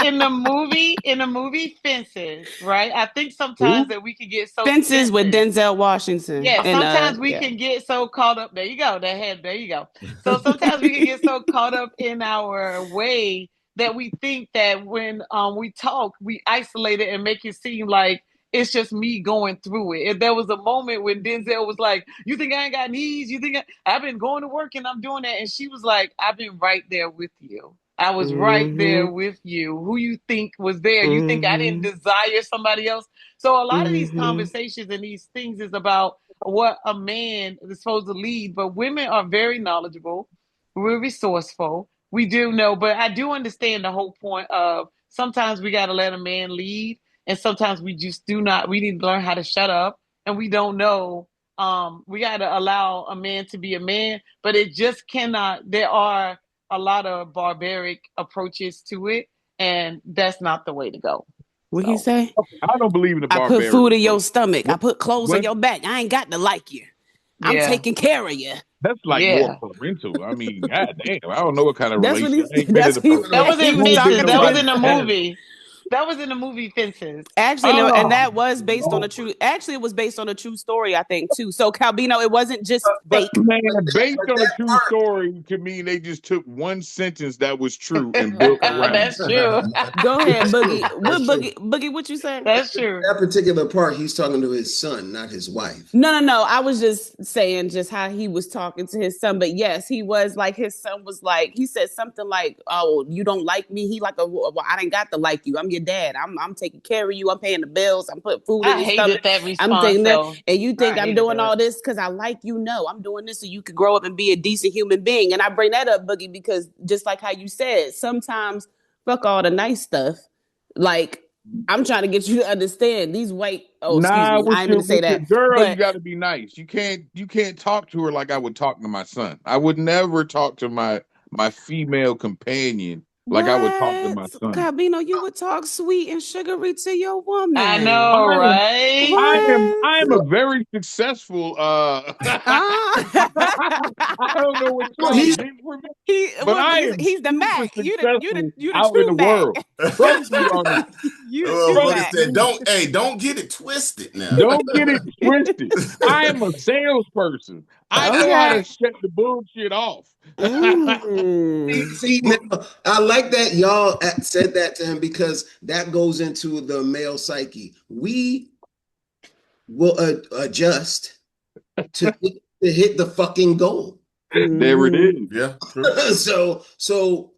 in the movie Fences, right? I think sometimes that we can get so Fences with Denzel Washington. Yeah, sometimes we can get so caught up. There you go. There you go. So sometimes we can get so caught up in our way that we think that when we talk, we isolate it and make it seem like it's just me going through it. And there was a moment when Denzel was like, you think I ain't got needs? You think I've been going to work and I'm doing that? And she was like, I've been right there with you. I was right there with you. Who you think was there? You think I didn't desire somebody else? So a lot of these conversations and these things is about what a man is supposed to lead. But women are very knowledgeable. We're resourceful. We do know, but I do understand the whole point of sometimes we got to let a man lead. And sometimes we just do not. We need to learn how to shut up, and we don't know. We got to allow a man to be a man, but it just cannot. There are a lot of barbaric approaches to it, and that's not the way to go. What he say? I don't believe in the barbaric. I put food in your stomach. I put clothes on your back. I ain't got to like you. I'm taking care of you. That's like more parental. I mean, goddamn, I don't know what kind of relationship. That was in the movie. That was in the movie Fences. Actually, no, and that was based on a true. Actually, it was based on a true story, I think, too. So, Calvino, it wasn't just fake. Man, based on a true story could mean they just took one sentence that was true and built around. That's true. Go ahead, Boogie. Boogie, what you say? That's true. That particular part, he's talking to his son, not his wife. No. I was just saying just how he was talking to his son. But yes, he was like, his son was like, he said something like, "Oh, you don't like me." He like, well, I didn't got to like you. I'm your dad. I'm taking care of you. I'm paying the bills. I'm putting food in your stomach. That response, I'm taking that, and you think I'm doing all this because I like you? No, I'm doing this so you can grow up and be a decent human being. And I bring that up, Boogie, because just like how you said, sometimes fuck all the nice stuff. Like, I'm trying to get you to understand these white. Oh, excuse Nah, me. I didn't mean to say with your that. girl, you But got to be nice. You can't talk to her like I would talk to my son. I would never talk to my female companion like I would talk to what, my son. Cabino, you would talk sweet and sugary to your woman. I know, right? I am a very successful I don't know what y'all get from me, but I am he's the super Mac. You successful the out in true the Mac. world. Trust me on this. You the true Mac. Said, don't get it twisted now. Don't get it twisted. I am a salesperson. I know how to shut the bullshit off. See, now, I like that y'all said that to him because that goes into the male psyche. We will adjust to hit the fucking goal. There it is. Yeah. So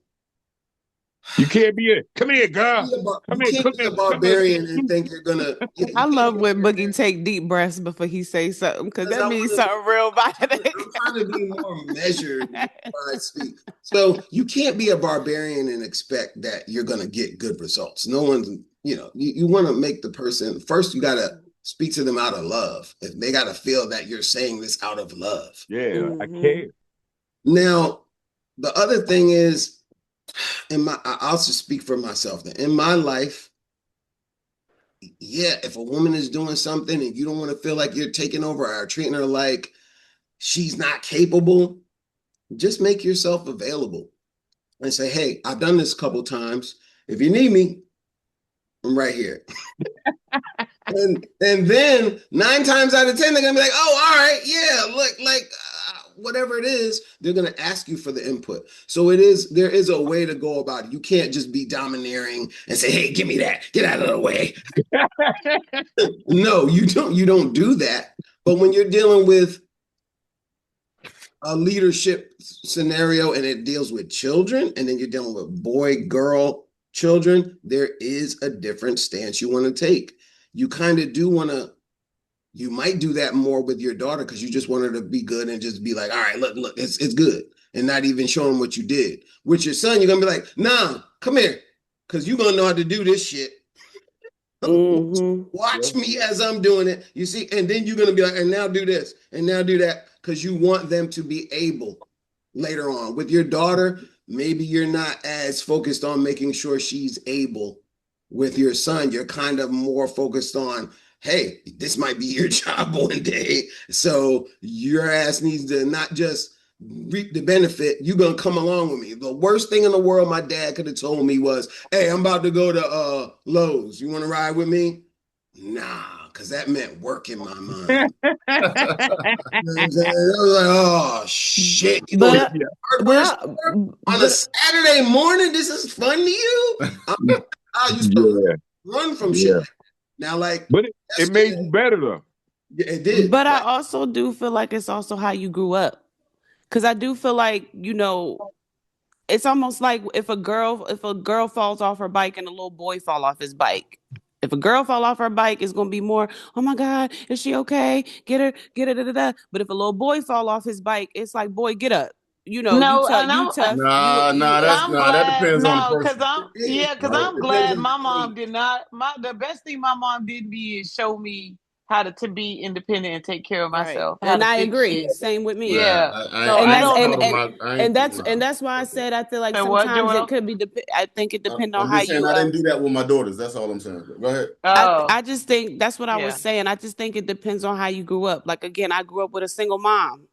you can't be come here, girl. Come here, be a barbarian and think you're gonna. I love when Boogie take deep breaths before he says something because that means something real violent. I'm trying to be more measured when I speak. So you can't be a barbarian and expect that you're gonna get good results. No one's, you want to make the person first. You gotta speak to them out of love. If they gotta feel that you're saying this out of love. Yeah, I care. Now, the other thing is. I'll just speak for myself. In my life, if a woman is doing something and you don't want to feel like you're taking over or treating her like she's not capable, just make yourself available and say, hey, I've done this a couple times. If you need me, I'm right here. and then 9 times out of 10, they're gonna be like, oh, all right, yeah, look, like whatever it is, they're going to ask you for the input. So there is a way to go about it. You can't just be domineering and say, hey, give me that, get out of the way. No, you don't do that. But when you're dealing with a leadership scenario and it deals with children, and then you're dealing with boy, girl, children, there is a different stance you want to take. You kind of do want to. You might do that more with your daughter because you just want her to be good and just be like, all right, look, it's good. And not even show him what you did. With your son, you're going to be like, nah, come here. Because you're going to know how to do this shit. Watch me as I'm doing it. You see? And then you're going to be like, and now do this. And now do that. Because you want them to be able later on. With your daughter, maybe you're not as focused on making sure she's able. With your son, you're kind of more focused on, hey, this might be your job one day. So your ass needs to not just reap the benefit. You're going to come along with me. The worst thing in the world my dad could have told me was, hey, I'm about to go to Lowe's. You want to ride with me? Nah, because that meant work in my mind. I was like, oh, shit. You on a Saturday morning, this is fun to you? I used to run from shit. Now, but it made you better though. Yeah, it did. But I also do feel like it's also how you grew up, because I do feel like it's almost like if a girl falls off her bike and a little boy fall off his bike. If a girl fall off her bike, it's gonna be more, oh my God, is she okay? Get her, da-da-da-da. But if a little boy fall off his bike, it's like, boy, get up. No, you tough. That depends on the person. Because I'm glad my mom did not. The best thing my mom did me is show me how to be independent and take care of myself. Right. And I agree. Same with me. Yeah. And that's why I said I feel like sometimes it could be. I think it depends on how you. I didn't do that with my daughters. That's all I'm saying. Go ahead. I just think that's what I was saying. I just think it depends on how you grew up. Like again, I grew up with a single mom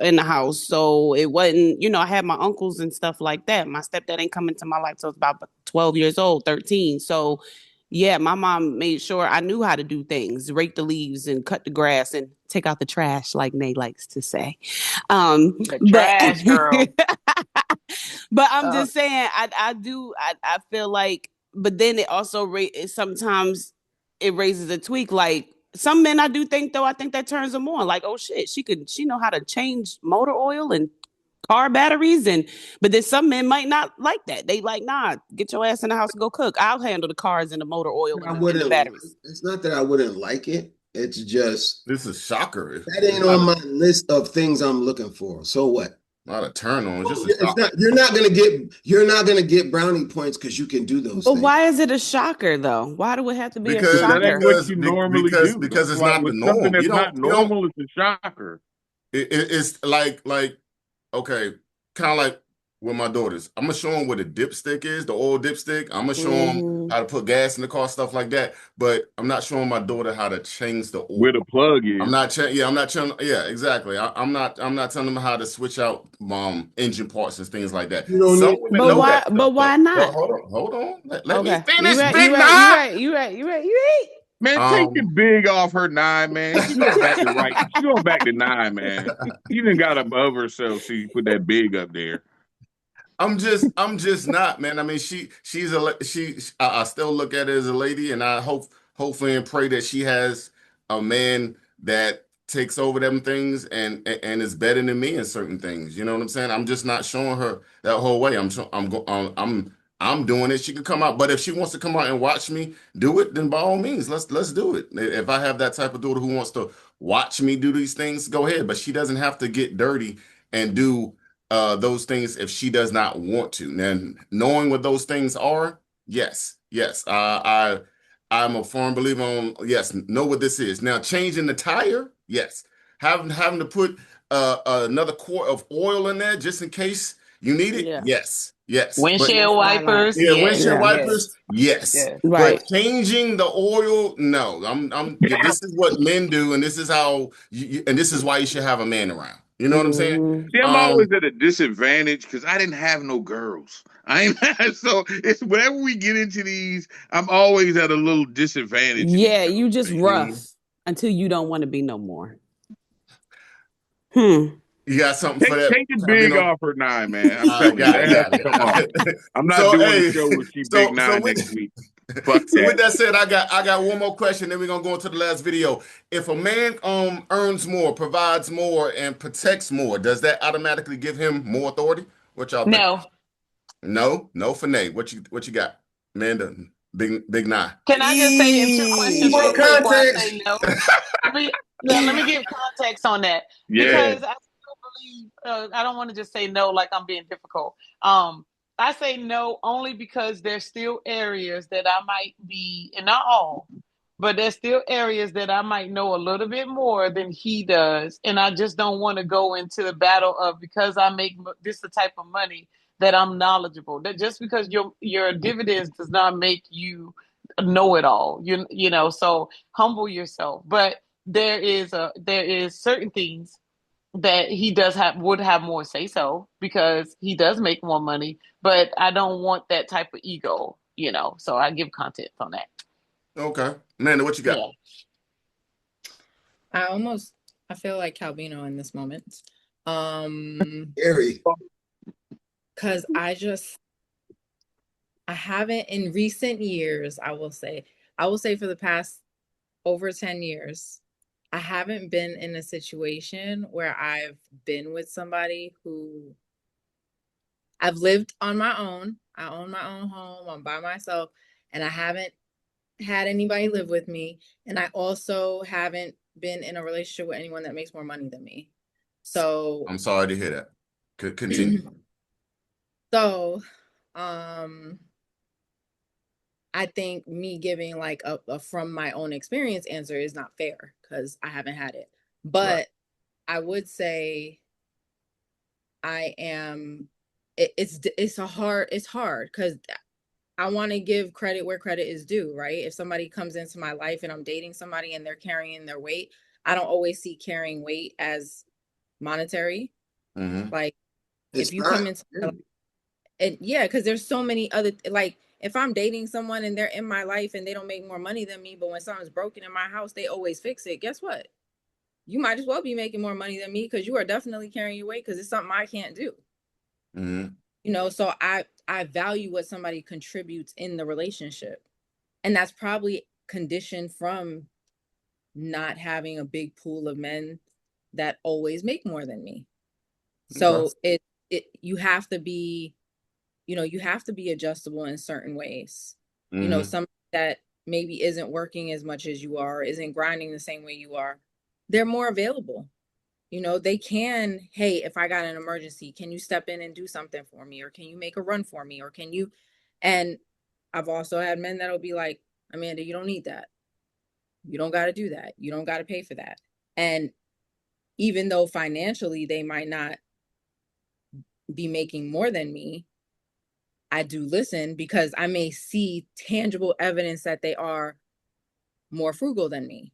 in the house, so it wasn't. I had my uncles and stuff like that. My stepdad ain't come into my life till I was about 12 years old, 13. So. Yeah, my mom made sure I knew how to do things, rake the leaves and cut the grass and take out the trash, like Nay likes to say. The trash girl. But I'm just saying, I feel like, but then it also sometimes it raises a tweak. Like some men, I do think though, I think that turns them on. Like, oh shit, she know how to change motor oil and car batteries, but then some men might not like that. They like, nah, get your ass in the house and go cook. I'll handle the cars and the motor oil and the batteries. It's not that I wouldn't like it. It's just this is shocker. That ain't on my list of things I'm looking for. So what? Not a turn on, just a It's shock. not, you're not gonna get brownie points because you can do those But things. why is it a shocker though? Why do it have to be Because a shocker? that ain't what you normally do. Because it's Like, not the with something norm. that's You not don't, you don't, normal, it's a shocker. it's like, okay, kind of like with my daughters. I'm gonna show them what a dipstick is, the oil dipstick. I'm gonna show them how to put gas in the car, stuff like that. But I'm not showing my daughter how to change the oil. Where the plug is. I'm not yeah, exactly. I'm not telling them how to switch out engine parts and things like that. Some women know that stuff, but why not? Hold on. Let me Okay. finish, You right. Man, take the big off her 9, man. She going back to right. She going back to 9, man. You done got above herself, so you put that big up there. I'm just not, man. I mean, I still look at her as a lady, and I hopefully and pray that she has a man that takes over them things and is better than me in certain things. You know what I'm saying? I'm just not showing her that whole way. I'm doing it. She can come out, but if she wants to come out and watch me do it, then by all means, let's do it. If I have that type of daughter who wants to watch me do these things, go ahead. But she doesn't have to get dirty and do those things if she does not want to. And knowing what those things are, yes. I'm a firm believer on, yes, know what this is. Now, changing the tire, yes. Having to put another quart of oil in there just in case you need it, yes. Windshield wipers, windshield wipers, yes. Right. But changing the oil, no. This is what men do, and this is how and this is why you should have a man around. You know what I'm saying? See, I'm always at a disadvantage because I didn't have no girls. So it's whenever we get into these, I'm always at a little disadvantage. Yeah, you just rough until you don't want to be no more. You got something for that? Take the big off her 9, man. I'm telling you, come on. I'm not doing a show with she big 9 next week. So with that said, I got one more question, then we're gonna go into the last video. If a man earns more, provides more, and protects more, does that automatically give him more authority? What y'all think? No, for Nay. What you got? Amanda, big 9. Can I just say in 2 questions real quick before I say no? Let me give context on that. Because I still believe I don't want to just say no like I'm being difficult. I say no only because there's still areas that I might be, and not all, but there's still areas that I might know a little bit more than he does. And I just don't want to go into the battle of, because I make this the type of money that I'm knowledgeable. That just because your dividends does not make you know it all. You know, so humble yourself. But there is certain things that he would have more say so, because he does make more money, but I don't want that type of ego, you know. So I give context on that. Okay. Amanda, what you got? I feel like Calvino in this moment. Gary. Because I haven't in recent years, I will say for the past over 10 years, I haven't been in a situation where I've been with somebody who I've lived on my own. I own my own home. I'm by myself, and I haven't had anybody live with me. And I also haven't been in a relationship with anyone that makes more money than me. So I'm sorry to hear that. Continue. So, I think me giving like a from my own experience answer is not fair because I haven't had it. But I would say it's hard because I want to give credit where credit is due, right? If somebody comes into my life and I'm dating somebody and they're carrying their weight, I don't always see carrying weight as monetary. Like if you come into and because there's so many other, like if I'm dating someone and they're in my life and they don't make more money than me, but when something's broken in my house, they always fix it. Guess what? You might as well be making more money than me because you are definitely carrying your weight because it's something I can't do. You know, so I value what somebody contributes in the relationship. And that's probably conditioned from not having a big pool of men that always make more than me. So you have to be, you have to be adjustable in certain ways. You know, some that maybe isn't working as much as you are, isn't grinding the same way you are, they're more available. You know, they can, hey, if I got an emergency, can you step in and do something for me? Or can you make a run for me? Or can you, and I've also had men that'll be like, Amanda, you don't need that. You don't got to do that. You don't got to pay for that. And even though financially they might not be making more than me, I do listen because I may see tangible evidence that they are more frugal than me.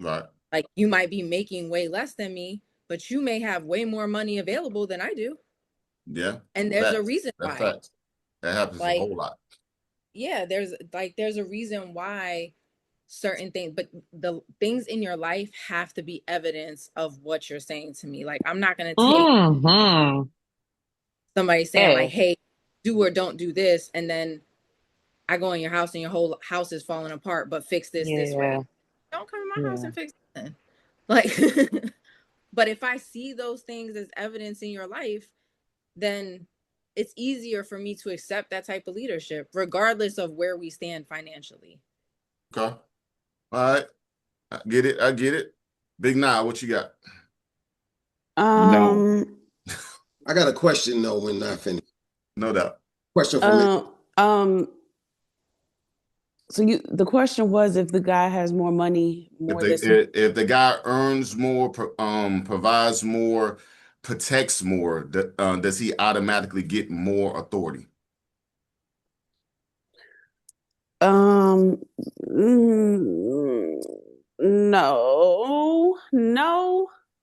Right. Like, you might be making way less than me, but you may have way more money available than I do. Yeah. And there's a reason why. Facts. That happens a whole lot. Yeah, there's a reason why certain things, but the things in your life have to be evidence of what you're saying to me. Like, I'm not going to take somebody saying like, hey, do or don't do this, and then I go in your house and your whole house is falling apart, but fix this way. Don't come in my house and fix it. Like, but if I see those things as evidence in your life, then it's easier for me to accept that type of leadership, regardless of where we stand financially. Okay. All right. I get it. Big Nah, what you got? No. I got a question though when I finish. No doubt. Question for me. So the question was if the guy has more money, if the guy earns more, provides more, protects more, does he automatically get more authority? No.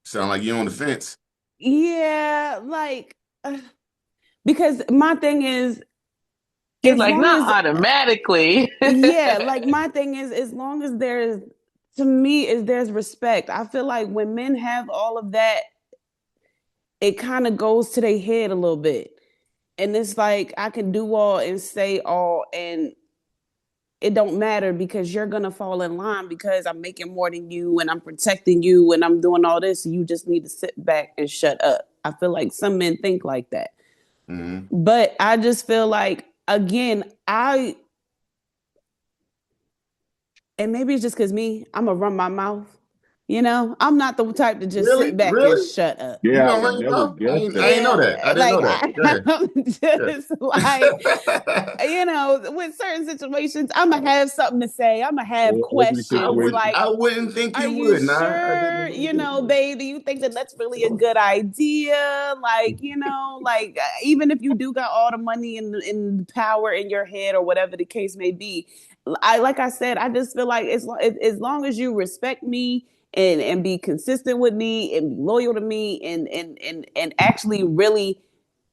Sound like you're on the fence. Yeah, like because my thing is, it's like not automatically. Yeah, like my thing is, as long as there's respect. I feel like when men have all of that, it kind of goes to their head a little bit. And it's like, I can do all and say all, and it don't matter because you're going to fall in line because I'm making more than you and I'm protecting you and I'm doing all this. You just need to sit back and shut up. I feel like some men think like that. Mm-hmm. But I just feel like, again, and maybe it's just because I'm going to run my mouth. You know, I'm not the type to just sit back and shut up. Yeah, I didn't know that. I didn't know that. You know, with certain situations, I'm gonna have something to say. I'm gonna have questions. Like, I wouldn't think you would. Sure? You know, babe, do you think that's really a good idea? Like, you know, like even if you do got all the money and power in your head or whatever the case may be, like I said, I just feel like as long as you respect me. And be consistent with me and be loyal to me and actually really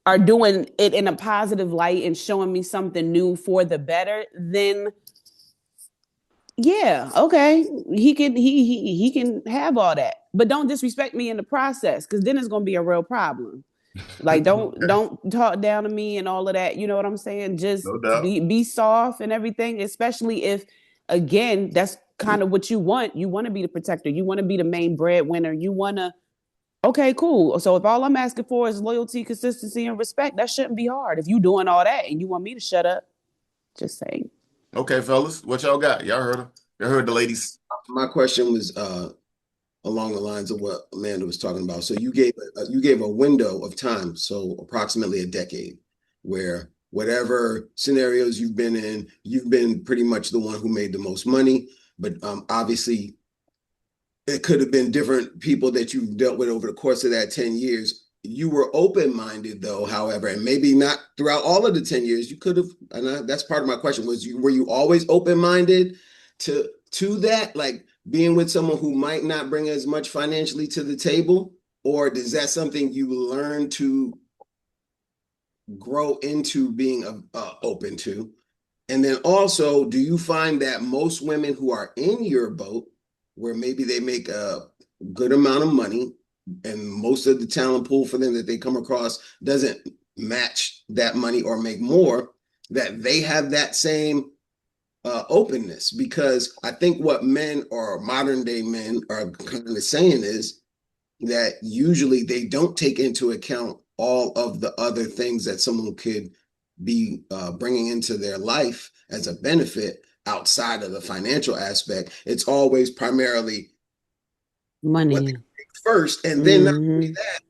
are doing it in a positive light and showing me something new for the better, then yeah, okay, he can have all that, but don't disrespect me in the process, because then it's gonna be a real problem. Like, don't talk down to me and all of that. You know what I'm saying? Just be soft and everything, especially if, again, that's kind of what you want. You want to be the protector. You want to be the main breadwinner. You want to, okay, cool. So if all I'm asking for is loyalty, consistency, and respect, that shouldn't be hard. If you doing all that and you want me to shut up, just saying. Okay, fellas, what y'all got? Y'all heard them? Y'all heard the ladies? My question was along the lines of what Amanda was talking about. So you gave a window of time, so approximately a decade, where whatever scenarios you've been in, you've been pretty much the one who made the most money. But obviously, it could have been different people that you've dealt with over the course of that 10 years. You were open-minded, though, however, and maybe not throughout all of the 10 years. You could have, and that's part of my question, were you always open-minded to that? Like, being with someone who might not bring as much financially to the table? Or is that something you learn to grow into being open to? And then also, do you find that most women who are in your boat, where maybe they make a good amount of money and most of the talent pool for them that they come across doesn't match that money or make more, that they have that same openness? Because I think what men or modern day men are kind of saying is that usually they don't take into account all of the other things that someone could be bringing into their life as a benefit outside of the financial aspect. It's always primarily money, what they make first, and then not only that,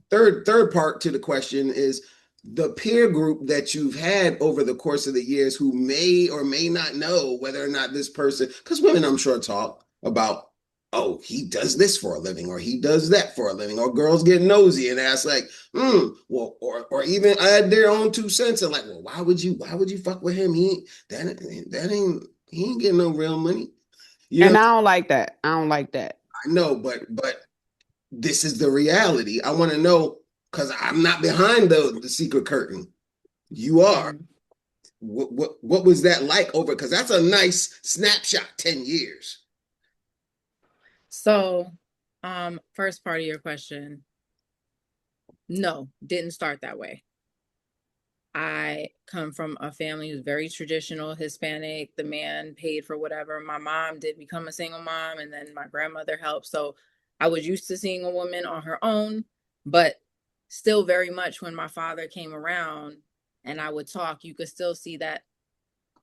third part to the question is the peer group that you've had over the course of the years who may or may not know whether or not this person, because women I'm sure talk about, oh, he does this for a living, or he does that for a living, or girls get nosy and ask like, well, or even add their own 2 cents and like, well, why would you fuck with him? He ain't getting no real money. And I don't like that. I know, but this is the reality. I want to know, because I'm not behind the secret curtain. You are. What was that like over? Because that's a nice snapshot, 10 years. So, first part of your question, no, didn't start that way. I come from a family who's very traditional, Hispanic. The man paid for whatever. My mom did become a single mom, and then my grandmother helped. So I was used to seeing a woman on her own, but still very much when my father came around and I would talk, you could still see that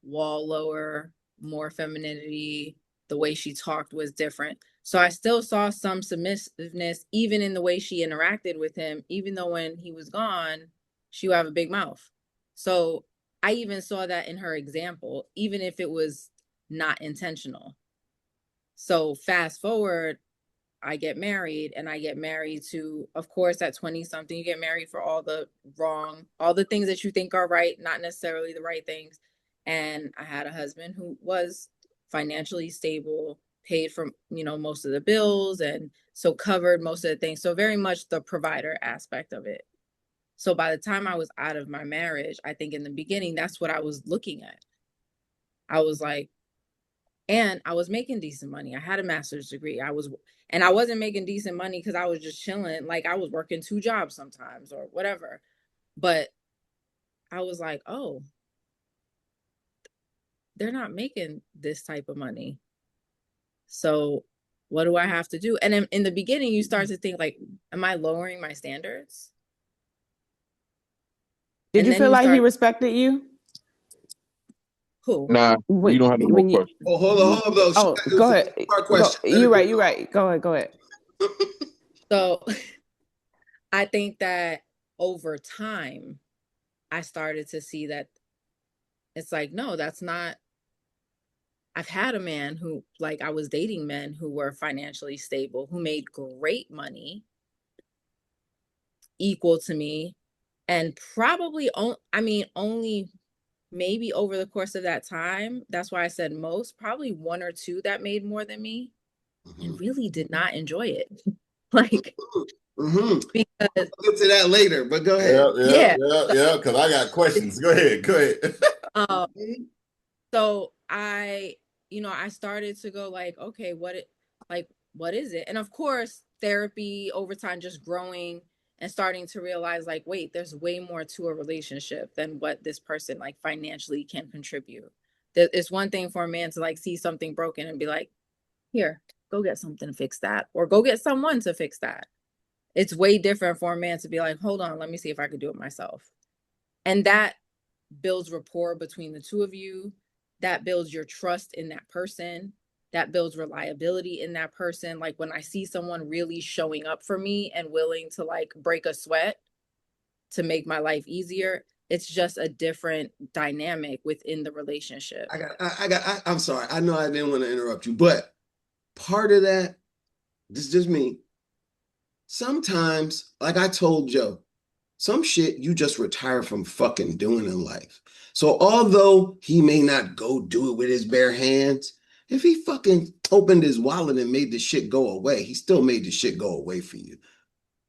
wall lower, more femininity. The way she talked was different. So I still saw some submissiveness, even in the way she interacted with him, even though when he was gone, she would have a big mouth. So I even saw that in her example, even if it was not intentional. So fast forward, I get married, and I get married to, of course, at 20 something, you get married for all the things that you think are right, not necessarily the right things. And I had a husband who was financially stable, paid for, most of the bills, and so covered most of the things. So very much the provider aspect of it. So by the time I was out of my marriage, I think in the beginning, that's what I was looking at. I was like, and I was making decent money. I had a master's degree. I wasn't making decent money because I was just chilling. Like I was working 2 jobs sometimes or whatever. But I was like, oh, they're not making this type of money. So what do I have to do? And in the beginning, you start to think like, am I lowering my standards? Did you feel like he respected you? Who? Nah, you don't have no more questions. Oh, hold on, though. Oh, go ahead. You're right. Go ahead. So I think that over time, I started to see that it's like, no, that's not. I've had a man who, like, I was dating men who were financially stable, who made great money, equal to me, and probably, only maybe over the course of that time, that's why I said most, probably 1 or 2 that made more than me, and really did not enjoy it. Like, because we'll get to that later, but go ahead. Yeah, because I got questions. Go ahead. So I started to go like, okay, what is it? And of course, therapy over time, just growing and starting to realize like, wait, there's way more to a relationship than what this person like financially can contribute. It's one thing for a man to like see something broken and be like, here, go get something to fix that, or go get someone to fix that. It's way different for a man to be like, hold on, let me see if I could do it myself. And that builds rapport between the two of you. That builds your trust in that person. That builds reliability in that person. Like when I see someone really showing up for me and willing to like break a sweat to make my life easier, it's just a different dynamic within the relationship. I'm sorry. I know I didn't want to interrupt you, but part of that, this is just me. Sometimes, like I told Joe, some shit you just retire from fucking doing in life. So although he may not go do it with his bare hands, if he fucking opened his wallet and made the shit go away, he still made the shit go away for you.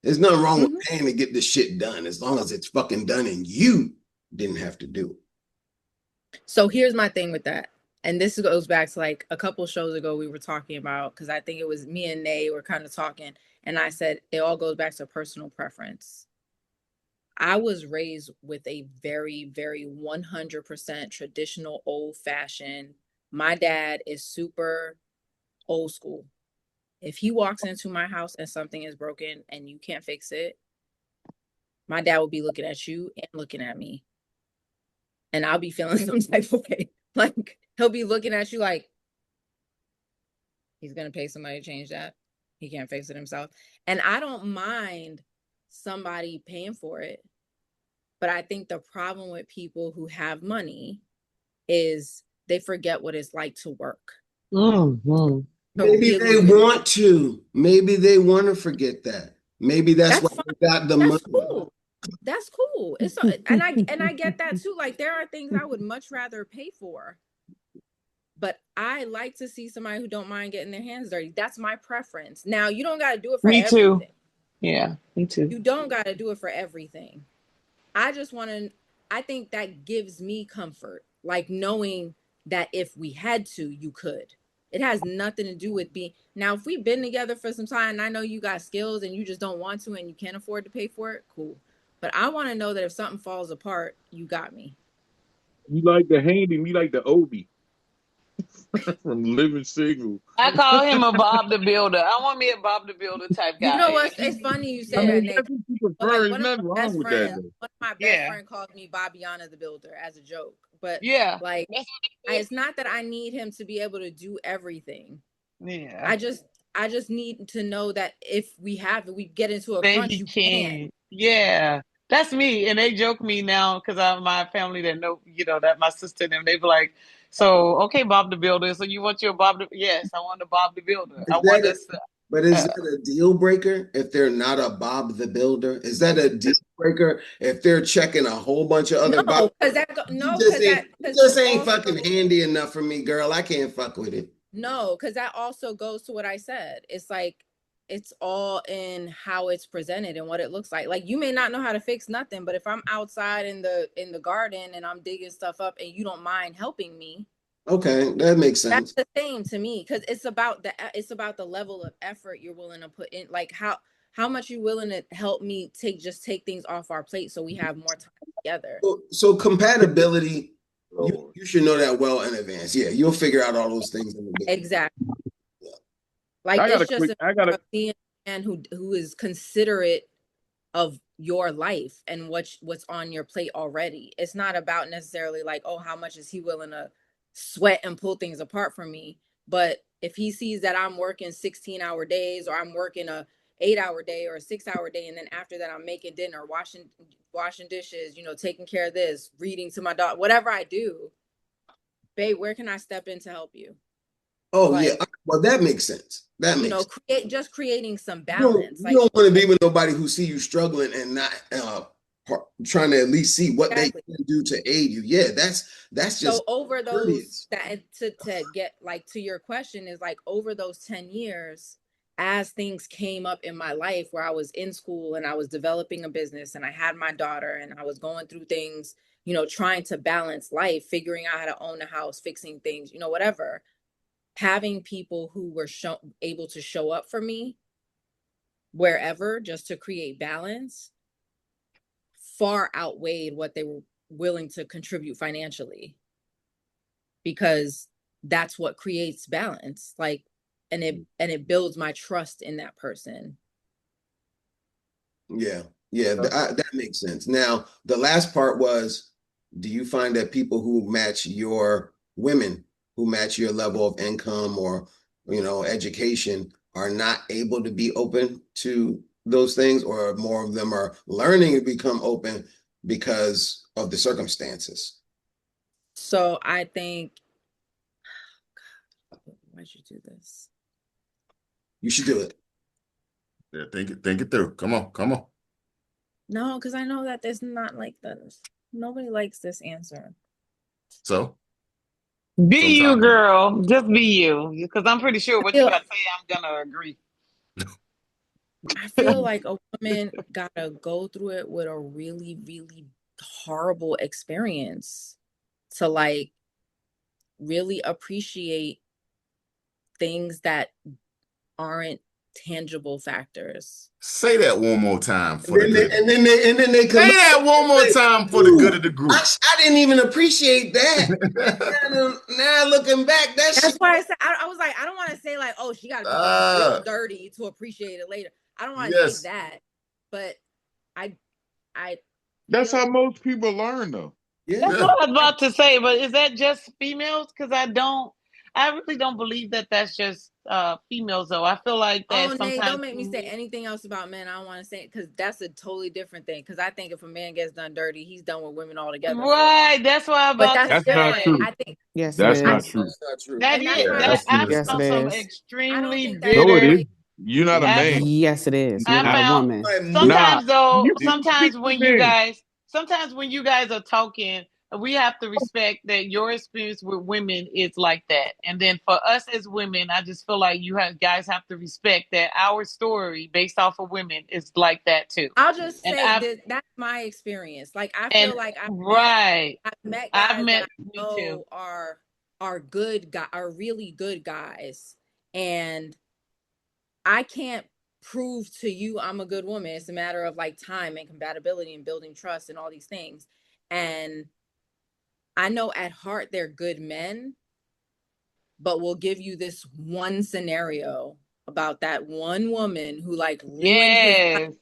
There's nothing wrong with paying to get the shit done as long as it's fucking done and you didn't have to do it. So here's my thing with that. And this goes back to like a couple shows ago we were talking about, because I think it was me and Nay were kind of talking, and I said it all goes back to personal preference. I was raised with a very, very 100% traditional, old-fashioned. My dad is super old school. If he walks into my house and something is broken and you can't fix it, my dad will be looking at you and looking at me. And I'll be feeling some type of way. Like, he'll be looking at you like, he's going to pay somebody to change that. He can't fix it himself. And I don't mind somebody paying for it. But I think the problem with people who have money is they forget what it's like to work. Mm-hmm. Maybe they want to. Maybe they want to forget that. Maybe that's why they got the money. Cool. That's cool. It's and I get that too. Like there are things I would much rather pay for. But I like to see somebody who don't mind getting their hands dirty. That's my preference. Now, you don't got to do it for everything. Me too. Yeah, me too. You don't got to do it for everything. I just want to, I think that gives me comfort. Like knowing that if we had to, you could. It has nothing to do with being. Now, if we've been together for some time and I know you got skills and you just don't want to and you can't afford to pay for it, cool. But I want to know that if something falls apart, you got me. You like the handy, me like the Obi. From Living Single. I call him a Bob the Builder. I want me a Bob the Builder type guy. You know what? It's funny you say that, Nick. There's nothing wrong with that. One of my best friends called me Bobbiana the Builder as a joke. But like, it's not that I need him to be able to do everything. Yeah. I just need to know that if we get into a crunch, you can. Yeah. That's me. And they joke me now because I have my family that know, that my sister and them, they be like, so, okay, Bob the Builder. So you want your Bob yes, I want a Bob the Builder. But is that a deal breaker if they're not a Bob the Builder? Is that a deal breaker if they're checking a whole bunch of other Bob? It just ain't fucking handy enough for me, girl. I can't fuck with it. No, because that also goes to what I said. It's like, it's all in how it's presented and what it looks like. Like you may not know how to fix nothing, but if I'm outside in the garden and I'm digging stuff up and you don't mind helping me, okay, that makes sense. That's the same to me because it's about the level of effort you're willing to put in. Like how much you're willing to help me take things off our plate so we have more time together. So compatibility, you should know that well in advance. Yeah, you'll figure out all those things in the beginning. Exactly. Like it's just being a man who is considerate of your life and what's on your plate already. It's not about necessarily like, oh, how much is he willing to sweat and pull things apart from me? But if he sees that I'm working 16-hour days or I'm working a 8-hour day or a 6-hour day, and then after that I'm making dinner, washing dishes, taking care of this, reading to my dog, whatever I do, babe, where can I step in to help you? Oh, yeah. Well, that makes sense. That makes sense. Creating some balance. You don't want to be with nobody who see you struggling and not trying to at least see what they can do to aid you. Yeah, that's just so over those to get like to your question is like over those 10 years, as things came up in my life where I was in school and I was developing a business and I had my daughter and I was going through things, trying to balance life, figuring out how to own a house, fixing things, whatever. Having people who were able to show up for me wherever just to create balance far outweighed what they were willing to contribute financially, because that's what creates balance. Like, and it builds my trust in that person. Yeah, that makes sense. Now, the last part was, do you find that people who match your level of income or, education are not able to be open to those things, or more of them are learning to become open because of the circumstances? So I think, why'd you do this? You should do it. Yeah, think it through. Come on. No, because I know that there's not like this. Nobody likes this answer. So? Be you, girl. Just be you. Because I'm pretty sure what you got to say, I'm going to agree. I feel like a woman got to go through it with a really, really horrible experience to like really appreciate things that aren't tangible factors. Say that one more time for and then they come. Say that one more time for the good of the group. I didn't even appreciate that. now looking back, that's why I said I was like, I don't want to say like, oh, she got to be real dirty to appreciate it later. I don't want to say that, but I. That's how most people learn, though. Yeah. That's what I was about to say, but is that just females? Because I don't I really don't believe that that's just females though. I feel like that sometimes. Nate, don't make me say anything else about men. I don't want to say it because that's a totally different thing. Because I think if a man gets done dirty, he's done with women altogether. Right, that's why I'm about to say. That's not true. I think Yes, that's it not is. true. That's not true. That And is. that's That why I've found some extremely bitter. No, it is. You're not a man. Yes, it is. You're I not a found woman. sometimes though. You Sometimes when you men. guys are talking, we have to respect that your experience with women is like that. And then for us as women, I just feel like guys have to respect that our story based off of women is like that too. I'll just say that's my experience. Like I feel like I've met guys that I know are good guys, are really good guys, and I can't prove to you I'm a good woman. It's a matter of like time and compatibility and building trust and all these things. And I know at heart they're good men, but we'll give you this one scenario about that one woman who like ruined his life.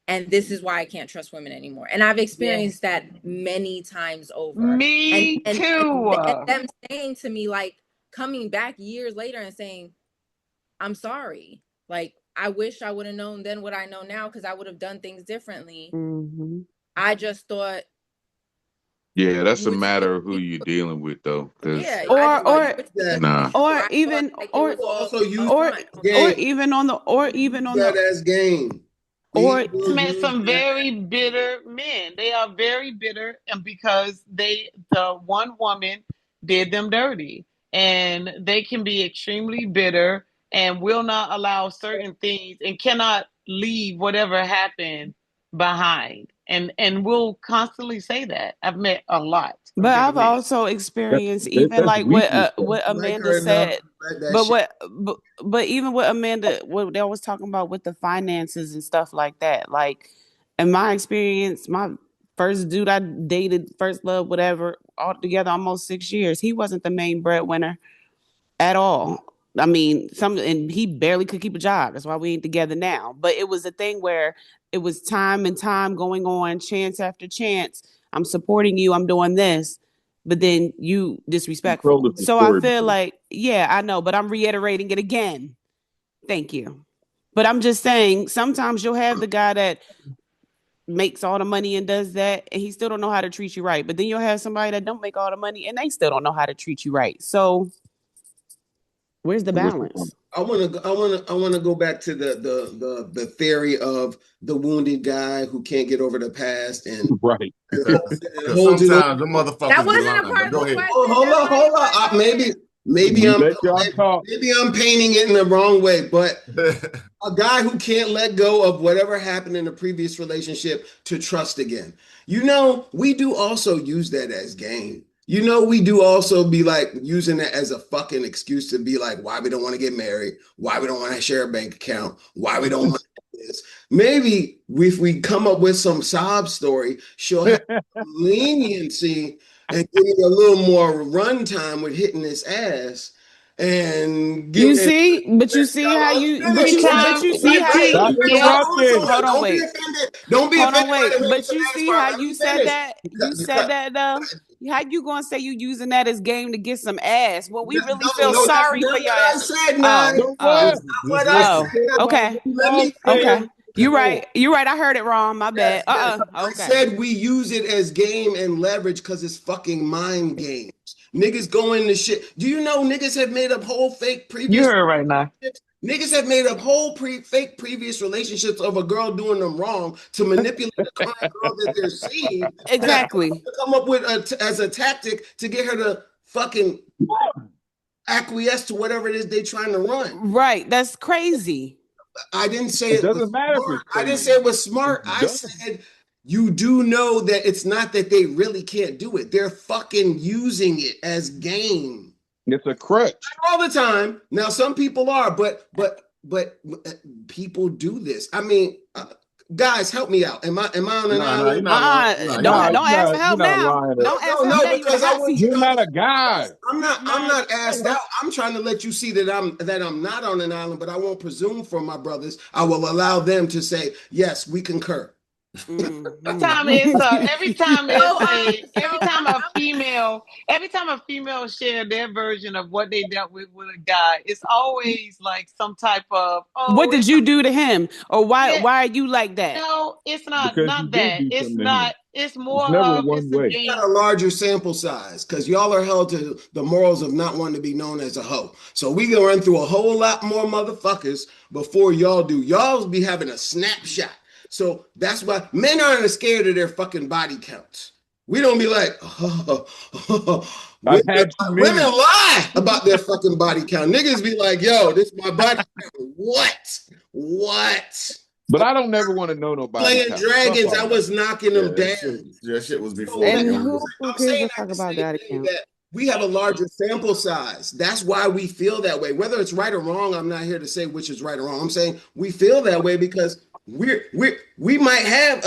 And this is why I can't trust women anymore. And I've experienced that many times over. Me too. And them saying to me, like, coming back years later and saying, I'm sorry. Like, I wish I would have known then what I know now because I would have done things differently. Mm-hmm. I just thought. Yeah, that's a matter of who you're dealing with, though. Yeah, or even on the that's game. Or met some very bitter men. They are very bitter, and because the one woman did them dirty, and they can be extremely bitter and will not allow certain things and cannot leave whatever happened behind. And we'll constantly say that. I've met a lot. But I've also experienced even like what Amanda said. But even what Amanda, what they was talking about with the finances and stuff like that. Like in my experience, my first dude I dated, first love, whatever, all together almost 6 years. He wasn't the main breadwinner at all. I mean, and he barely could keep a job. That's why we ain't together now. But it was a thing where it was time and time going on, chance after chance. I'm supporting you. I'm doing this. But then you disrespectful. So I feel like, yeah, I know, but I'm reiterating it again. Thank you. But I'm just saying, sometimes you'll have the guy that makes all the money and does that, and he still don't know how to treat you right. But then you'll have somebody that don't make all the money and they still don't know how to treat you right. So where's the balance? I want to go back to the theory of the wounded guy who can't get over the past and right. Sometimes the motherfuckers. That wasn't a part of the question. Hold on. Maybe I'm painting it in the wrong way, but a guy who can't let go of whatever happened in a previous relationship to trust again. You know, we do also use that as game. You know, we do also be like using that as a fucking excuse to be like, why we don't want to get married, why we don't want to share a bank account, why we don't want to do this. Maybe if we come up with some sob story, she'll have leniency and getting a little more run time with hitting this ass. And you see how don't be offended. But you see how you said that? You said that though. How you gonna say you using that as game to get some ass? Well, we really feel sorry for your ass. Okay. You're right. I heard it wrong. My bad. Okay. I said we use it as game and leverage because it's fucking mind games. Niggas go into shit. Do you know niggas have made up whole fake previous? You heard right now. Niggas have made up whole fake previous relationships of a girl doing them wrong to manipulate the current girl that they're seeing. Exactly. To come up with as a tactic to get her to fucking acquiesce to whatever it is they're trying to run. Right. That's crazy. I didn't say it doesn't matter. I didn't say it was smart. I said you do know that it's not that they really can't do it. They're fucking using it as game. It's a crutch. Not all the time. Now, some people are, but people do this. I mean, guys, help me out. Am I on an island? Don't ask for help now. Don't ask for help. Because you're not a guy. I'm not asked out. I'm trying to let you see that I'm not on an island, but I won't presume for my brothers. I will allow them to say, yes, we concur. Every time a female share their version of what they dealt with a guy, it's always like some type of what did you do to him, or why are you like that? No, it's not Because you did that. do It's something to not. him. It's more never of one it's a way. game. You got a larger sample size because y'all are held to the morals of not wanting to be known as a hoe. So we gonna run through a whole lot more motherfuckers before y'all do. Y'all be having a snapshot. So that's why men aren't scared of their fucking body counts. We don't be like, women lie about their fucking body count. Niggas be like, yo, this is my body count. What? But I don't never want to know nobody. Playing dragons, I was knocking them down. That shit was before. And who cares to talk about that? We have a larger sample size. That's why we feel that way. Whether it's right or wrong, I'm not here to say which is right or wrong. I'm saying we feel that way because we might have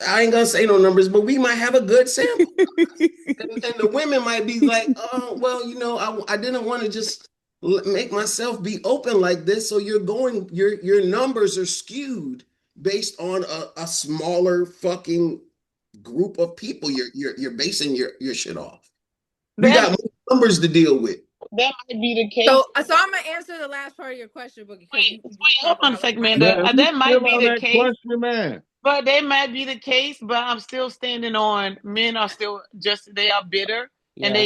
I ain't gonna say no numbers, but we might have a good sample. and the women might be like, oh, well, you know, I didn't want to just make myself be open like this. So your numbers are skewed based on a smaller fucking group of people you're basing your shit off. We got more numbers to deal with. That might be the case. So I'm gonna answer the last part of your question, but wait, hold on a second, man. That might be the case. Question, man. But that might be the case. But I'm still standing on men are still they are bitter. Yes. And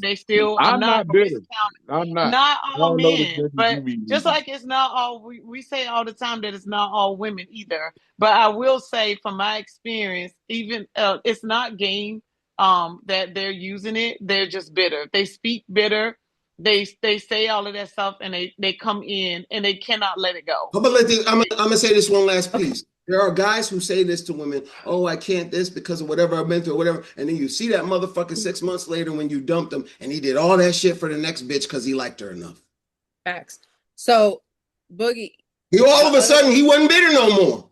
they still. I'm not bitter. I'm not. Not all men, but just like it's not all. We say all the time that it's not all women either. But I will say, from my experience, even it's not game. That they're using it. They're just bitter. They speak bitter. They say all of that stuff, and they come in and they cannot let it go. I'm gonna say this one last piece. There are guys who say this to women, oh, I can't this because of whatever I've been through or whatever. And then you see that motherfucker 6 months later when you dumped him and he did all that shit for the next bitch because he liked her enough. Facts. So, Boogie. All of a sudden, he wasn't bitter no more.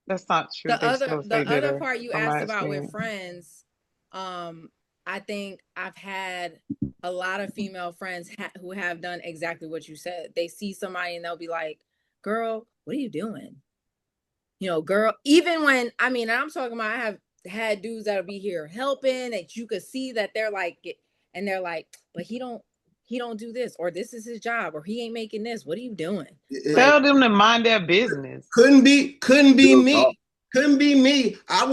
That's not true. The other part you asked about with friends, I think I've had a lot of female friends who have done exactly what you said. They see somebody and they'll be like, girl, what are you doing? You know, girl, even when, and I'm talking about, I have had dudes that'll be here helping that you could see that they're like, and they're like, but he don't do this, or this is his job, or he ain't making this. What are you doing? Tell them to mind their business. Couldn't be me. Couldn't be me. I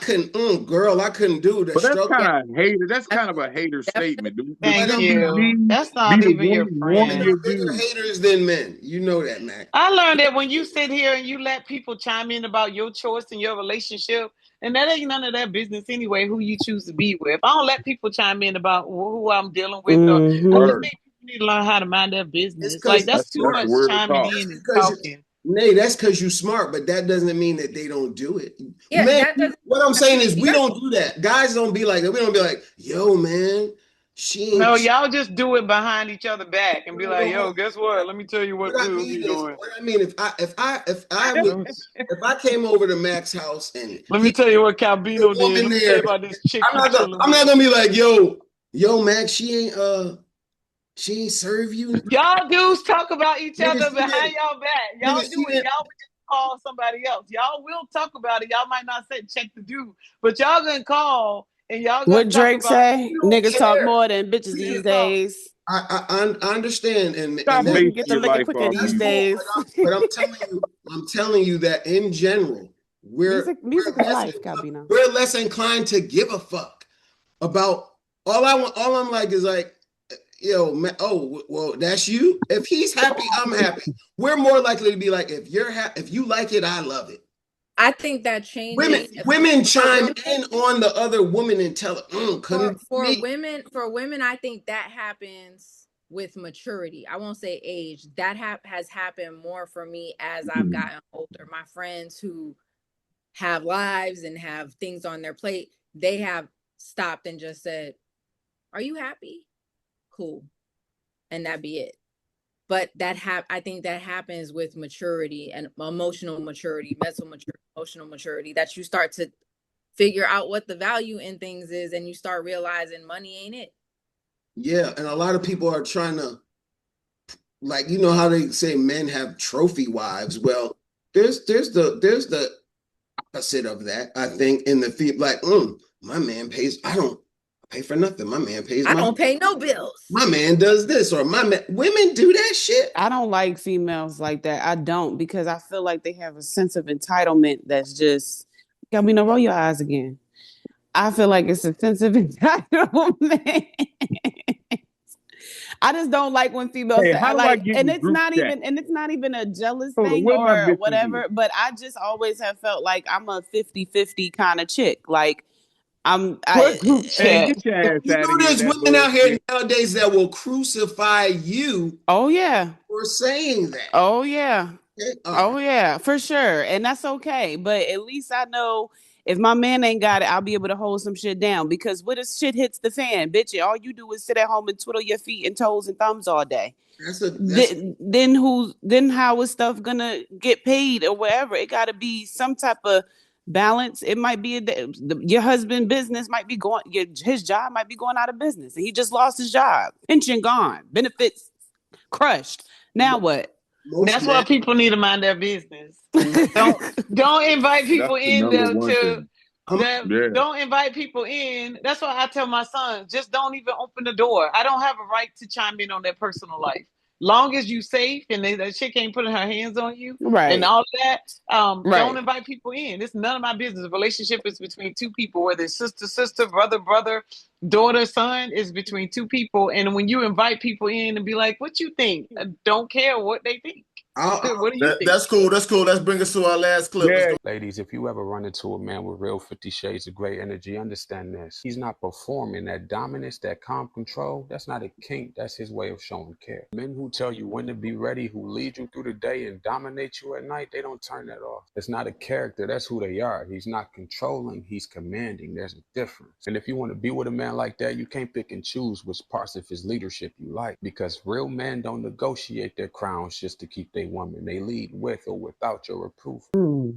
couldn't, girl, I couldn't do that. But that's kind of hater. That's kind of a hater statement, dude. Thank you. That's not even your friend. They're bigger haters than men. You know that, man. I learned that when you sit here and you let people chime in about your choice and your relationship, and that ain't none of their business anyway, who you choose to be with. I don't let people chime in about who I'm dealing with. I just think people need to learn how to mind their business. Like, that's too much chiming in and talking. Nay, that's because you're smart, but that doesn't mean that they don't do it. Yeah, man, what I'm saying is we don't do that. Guys don't be like that. We don't be like, yo, man, No, y'all just do it behind each other back and be like, yo, guess what? Let me tell you what dude you doing. What I mean, if I came over to Mac's house and let me tell you what Calbino did. Let me tell you about this chick. I'm not gonna be like, yo, Max, she ain't serve you. Y'all dudes talk about each other behind y'all back. Y'all do it. Y'all would just call somebody else. Y'all will talk about it. Y'all might not say check the dude, but y'all gonna call and y'all gonna what Drake say? Niggas talk more than bitches these days. I understand, and then get the liquor quicker these days. But I'm telling you that in general, we're less inclined to give a fuck about all I'm like is like, yo, man, oh, well, that's you. If he's happy, I'm happy. We're more likely to be like, if you like it, I love it. I think that changes. Women chime in on the other woman and tell her, for women, I think that happens with maturity. I won't say age. That has happened more for me as I've gotten older. My friends who have lives and have things on their plate, they have stopped and just said, "Are you happy? Cool," and that be it. But I think that happens with maturity and emotional maturity, mental maturity, emotional maturity, that you start to figure out what the value in things is, and you start realizing money ain't it. Yeah, and a lot of people are trying to, like, you know how they say men have trophy wives. Well, there's the opposite of that. I think in the feet, like, my man pays. I don't pay for nothing. My man pays. I don't pay no bills. My man does this, or my man. Women do that shit. I don't like females like that. I don't, because I feel like they have a sense of entitlement that's just. Gabino, roll your eyes again. I feel like it's a sense of entitlement. I just don't like when females say, and it's not even a jealous thing or whatever, but I just always have felt like I'm a 50-50 kind of chick. Like get your ass you know, there's women out here nowadays that will crucify you. Oh yeah. For saying that. Oh yeah. Okay. Oh yeah, for sure. And that's okay. But at least I know if my man ain't got it, I'll be able to hold some shit down, because when this shit hits the fan, bitch, all you do is sit at home and twiddle your feet and toes and thumbs all day. Then how is stuff gonna get paid or whatever? It got to be some type of balance. It might be your husband business might be going, his job might be going out of business, and he just lost his job, pension gone, benefits crushed. Now what? That's why people need to mind their business. Don't invite people in don't invite people in. That's why I tell my sons, just don't even open the door. I don't have a right to chime in on their personal life. Long as you safe and that chick ain't putting her hands on you, right, and all that, don't invite people in. It's none of my business. The relationship is between two people, whether it's sister, brother, daughter, son, is between two people. And when you invite people in and be like, what you think? I don't care what they think. What do you think? That's cool. Let's bring us to our last clip. Yeah. Ladies, if you ever run into a man with real 50 Shades of Grey energy, understand this. He's not performing that dominance, that calm control. That's not a kink. That's his way of showing care. Men who tell you when to be ready, who lead you through the day and dominate you at night, they don't turn that off. It's not a character. That's who they are. He's not controlling. He's commanding. There's a difference. And if you want to be with a man like that, you can't pick and choose which parts of his leadership you like, because real men don't negotiate their crowns just to keep their woman. They lead with or without your approval.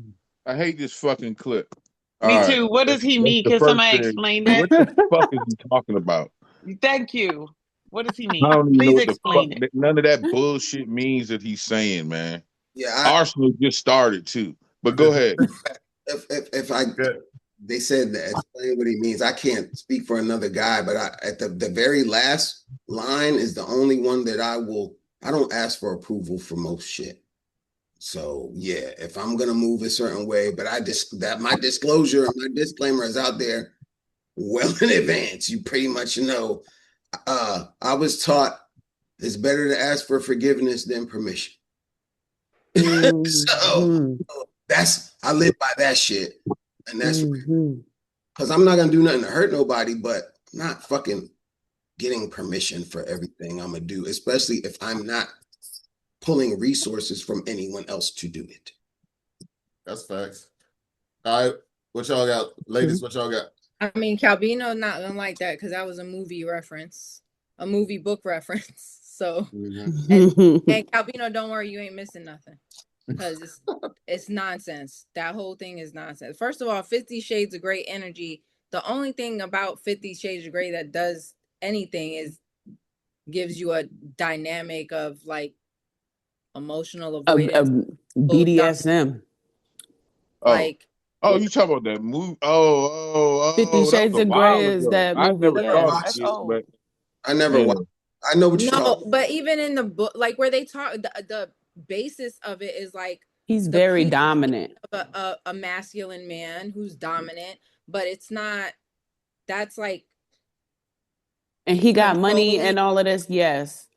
I hate this fucking clip. Me too. What does he mean? Can somebody explain that? What the fuck is he talking about? Thank you. What does he mean? I don't even Please know explain it. None of that bullshit means that he's saying, man. Yeah, Arsenal just started too. But go ahead. They said that explain what he means. I can't speak for another guy, but at the very last line is the only one that I don't ask for approval for most shit. So yeah, if I'm gonna move a certain way, but my disclosure and my disclaimer is out there well in advance. You pretty much know. I was taught it's better to ask for forgiveness than permission. So I live by that shit, and that's because I'm not gonna do nothing to hurt nobody, but I'm not fucking getting permission for everything I'm gonna do, especially if I'm not pulling resources from anyone else to do it. That's facts. All right, what y'all got, ladies? What y'all got? I mean, Calvino not gonna like that because that was a movie reference, a movie book reference. So, and Calvino, don't worry, you ain't missing nothing, because it's nonsense. That whole thing is nonsense. First of all, 50 Shades of Grey energy. The only thing about 50 Shades of Grey that does anything is gives you a dynamic of like emotional avoidance, BDSM. Like, you talking about that movie? 50 Shades of Grey is that movie. I never watched. I know what you're talking about. But even in the book, like where they talk, the basis of it is like he's very dominant. A masculine man who's dominant, but it's not. That's like, and he got money and all of this. Yes.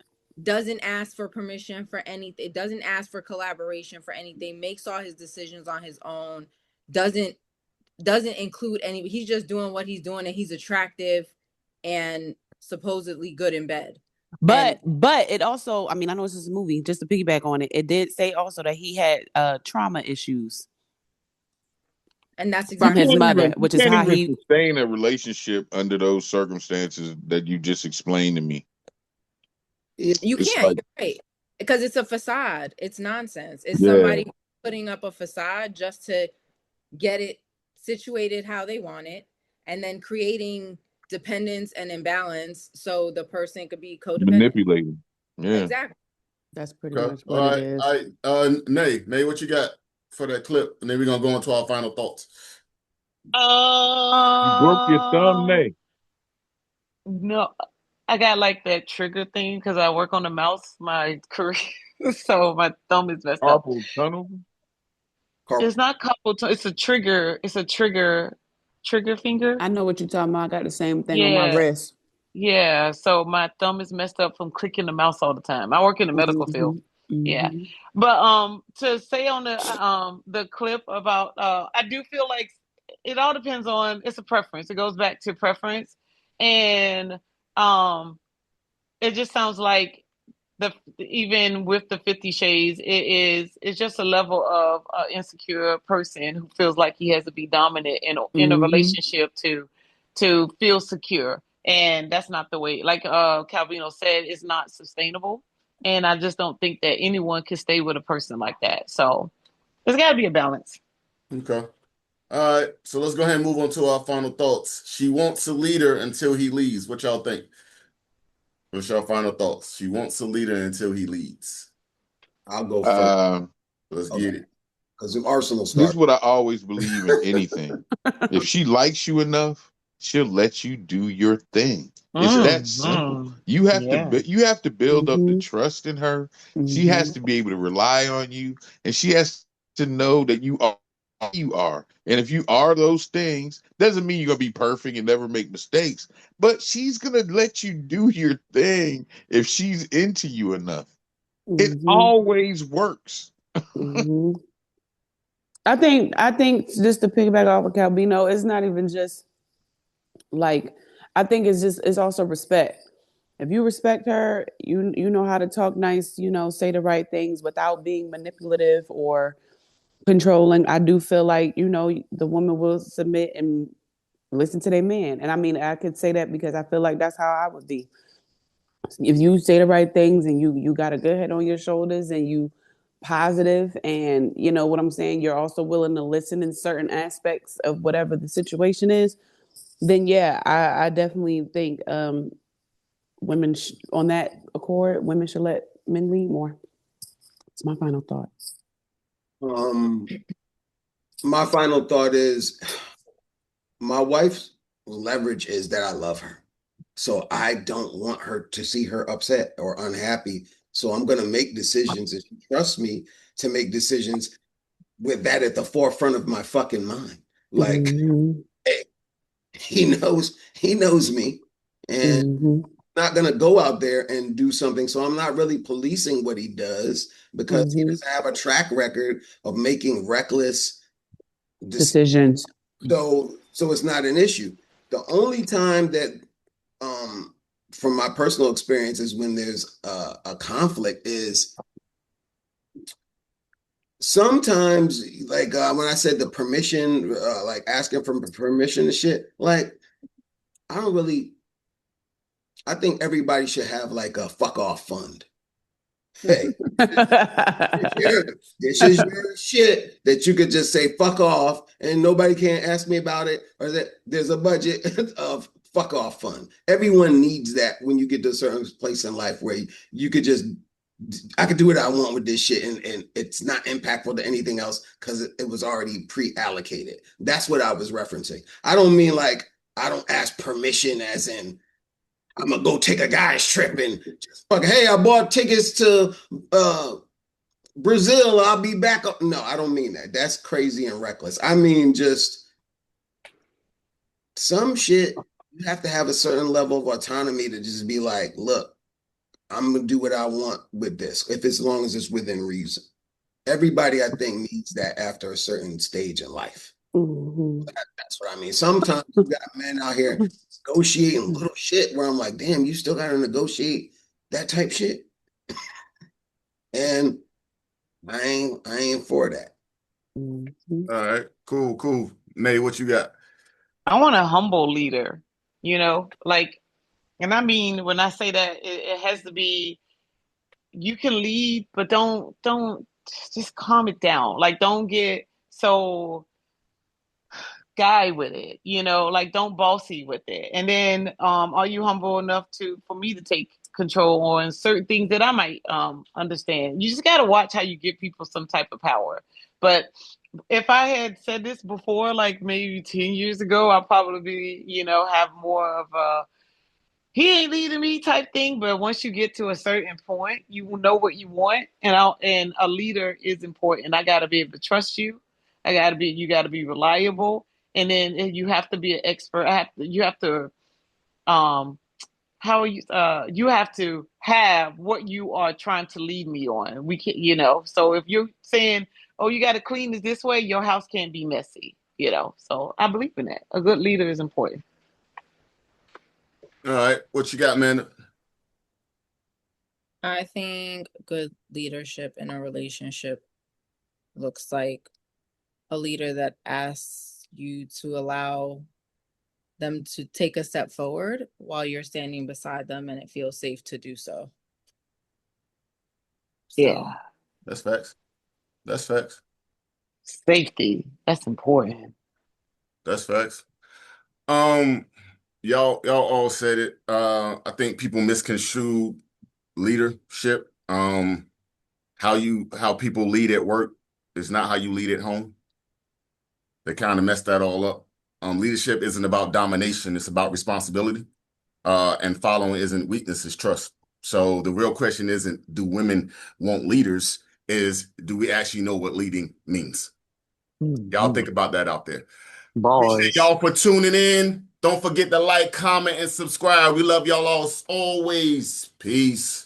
Doesn't ask for permission for anything. Doesn't ask for collaboration for anything. Makes all his decisions on his own. Doesn't include any. He's just doing what he's doing, and he's attractive and supposedly good in bed. But it also, I mean, I know this is a movie. Just to piggyback on it, it did say also that he had trauma issues, and that's exactly from his mother, which is how he sustain a relationship under those circumstances that you just explained to me. You can't, you're right, because it's a facade. It's nonsense. It's somebody putting up a facade just to get it situated how they want it, and then creating dependence and imbalance so the person could be codependent, manipulating. Yeah, exactly. That's pretty much what it is. Nay, what you got for that clip, and then we're gonna go into our final thoughts. You broke your thumb, Nay. No, I got like that trigger thing because I work on the mouse my career, so my thumb is messed up. Carpal tunnel. It's not carpal tunnel. It's a trigger. It's a trigger finger. I know what you're talking about. I got the same thing on my Yeah. wrist. Yeah, so my thumb is messed up from clicking the mouse all the time. I work in the medical field. Yeah. But to say on the clip about I do feel like it all depends on, it's a preference. It goes back to preference. And it just sounds like even with the 50 Shades, it's just a level of insecure person who feels like he has to be dominant in a relationship to feel secure. And that's not the way, like Calvino said, it's not sustainable. And I just don't think that anyone can stay with a person like that. So there's got to be a balance. Okay. All right. So let's go ahead and move on to our final thoughts. She wants a leader until he leaves. What y'all think? What's your final thoughts? She wants a leader until he leads. I'll go first. Let's get it. Because if Arsenal starts. This is what I always believe in anything. If she likes you enough, she'll let you do your thing. It's that simple. You have to build up the trust in her. She has to be able to rely on you, and she has to know that you are. And if you are those things, doesn't mean you're gonna be perfect and never make mistakes. But she's gonna let you do your thing if she's into you enough. It always works. I think just to piggyback off of Calvino, it's not even just like, I think it's also respect. If you respect her, you know how to talk nice, say the right things without being manipulative or controlling. I do feel like, the woman will submit and listen to their man. And I mean, I could say that because I feel like that's how I would be. If you say the right things and you got a good head on your shoulders and you positive and you know what I'm saying, you're also willing to listen in certain aspects of whatever the situation is, then yeah, I definitely think women on that accord, women should let men lead more. It's my final thought. My final thought is my wife's leverage is that I love her. So I don't want her to see her upset or unhappy. So I'm going to make decisions, and she trusts me to make decisions with that at the forefront of my fucking mind. Like, hey, he knows me, and not going to go out there and do something. So I'm not really policing what he does because he doesn't have a track record of making reckless decisions. So it's not an issue. The only time that, from my personal experience, is when there's a conflict is sometimes, like when I said the permission, like asking for permission and shit, like I think everybody should have like a fuck off fund. Hey, this is your shit that you could just say fuck off and nobody can ask me about it, or that there's a budget of fuck off fund. Everyone needs that when you get to a certain place in life where you could just, I could do what I want with this shit and it's not impactful to anything else because it was already pre-allocated. That's what I was referencing. I don't mean like I don't ask permission as in I'm gonna go take a guy's trip and just fuck, hey, I bought tickets to Brazil, I'll be back up. No, I don't mean that. That's crazy and reckless. I mean just some shit. You have to have a certain level of autonomy to just be like, look, I'm gonna do what I want with this, as long as it's within reason. Everybody, I think, needs that after a certain stage in life. That's what I mean. Sometimes you got men out here negotiating little shit where I'm like, damn, you still gotta negotiate that type shit. And I ain't for that. All right, cool. Nay, what you got? I want a humble leader, like, and I mean, when I say that, it has to be, you can lead, but don't just calm it down. Like, don't get so guy with it, like don't bossy with it. And then are you humble enough for me to take control on certain things that I might understand. You just got to watch how you give people some type of power. But if I had said this before, like maybe 10 years ago, I'd probably, have more of a he ain't leading me type thing. But once you get to a certain point, you will know what you want. And a leader is important. I got to be able to trust you. You got to be reliable. And then you have to be an expert. You have to you have to have what you are trying to lead me on. We can, so if you're saying, oh, you got to clean this way, your house can't be messy, so I believe in that. A good leader is important. All right, what you got, man? I think good leadership in a relationship looks like a leader that asks you to allow them to take a step forward while you're standing beside them and it feels safe to do so. Yeah. That's facts. Safety. That's important. That's facts. Y'all all said it. I think people misconstrue leadership. How people lead at work is not how you lead at home. They kind of messed that all up. Leadership isn't about domination, it's about responsibility. And following isn't weakness, it's trust. So the real question isn't, do women want leaders? Do we actually know what leading means? Y'all think about that out there. Appreciate y'all for tuning in. Don't forget to like, comment, and subscribe. We love y'all all always. Peace.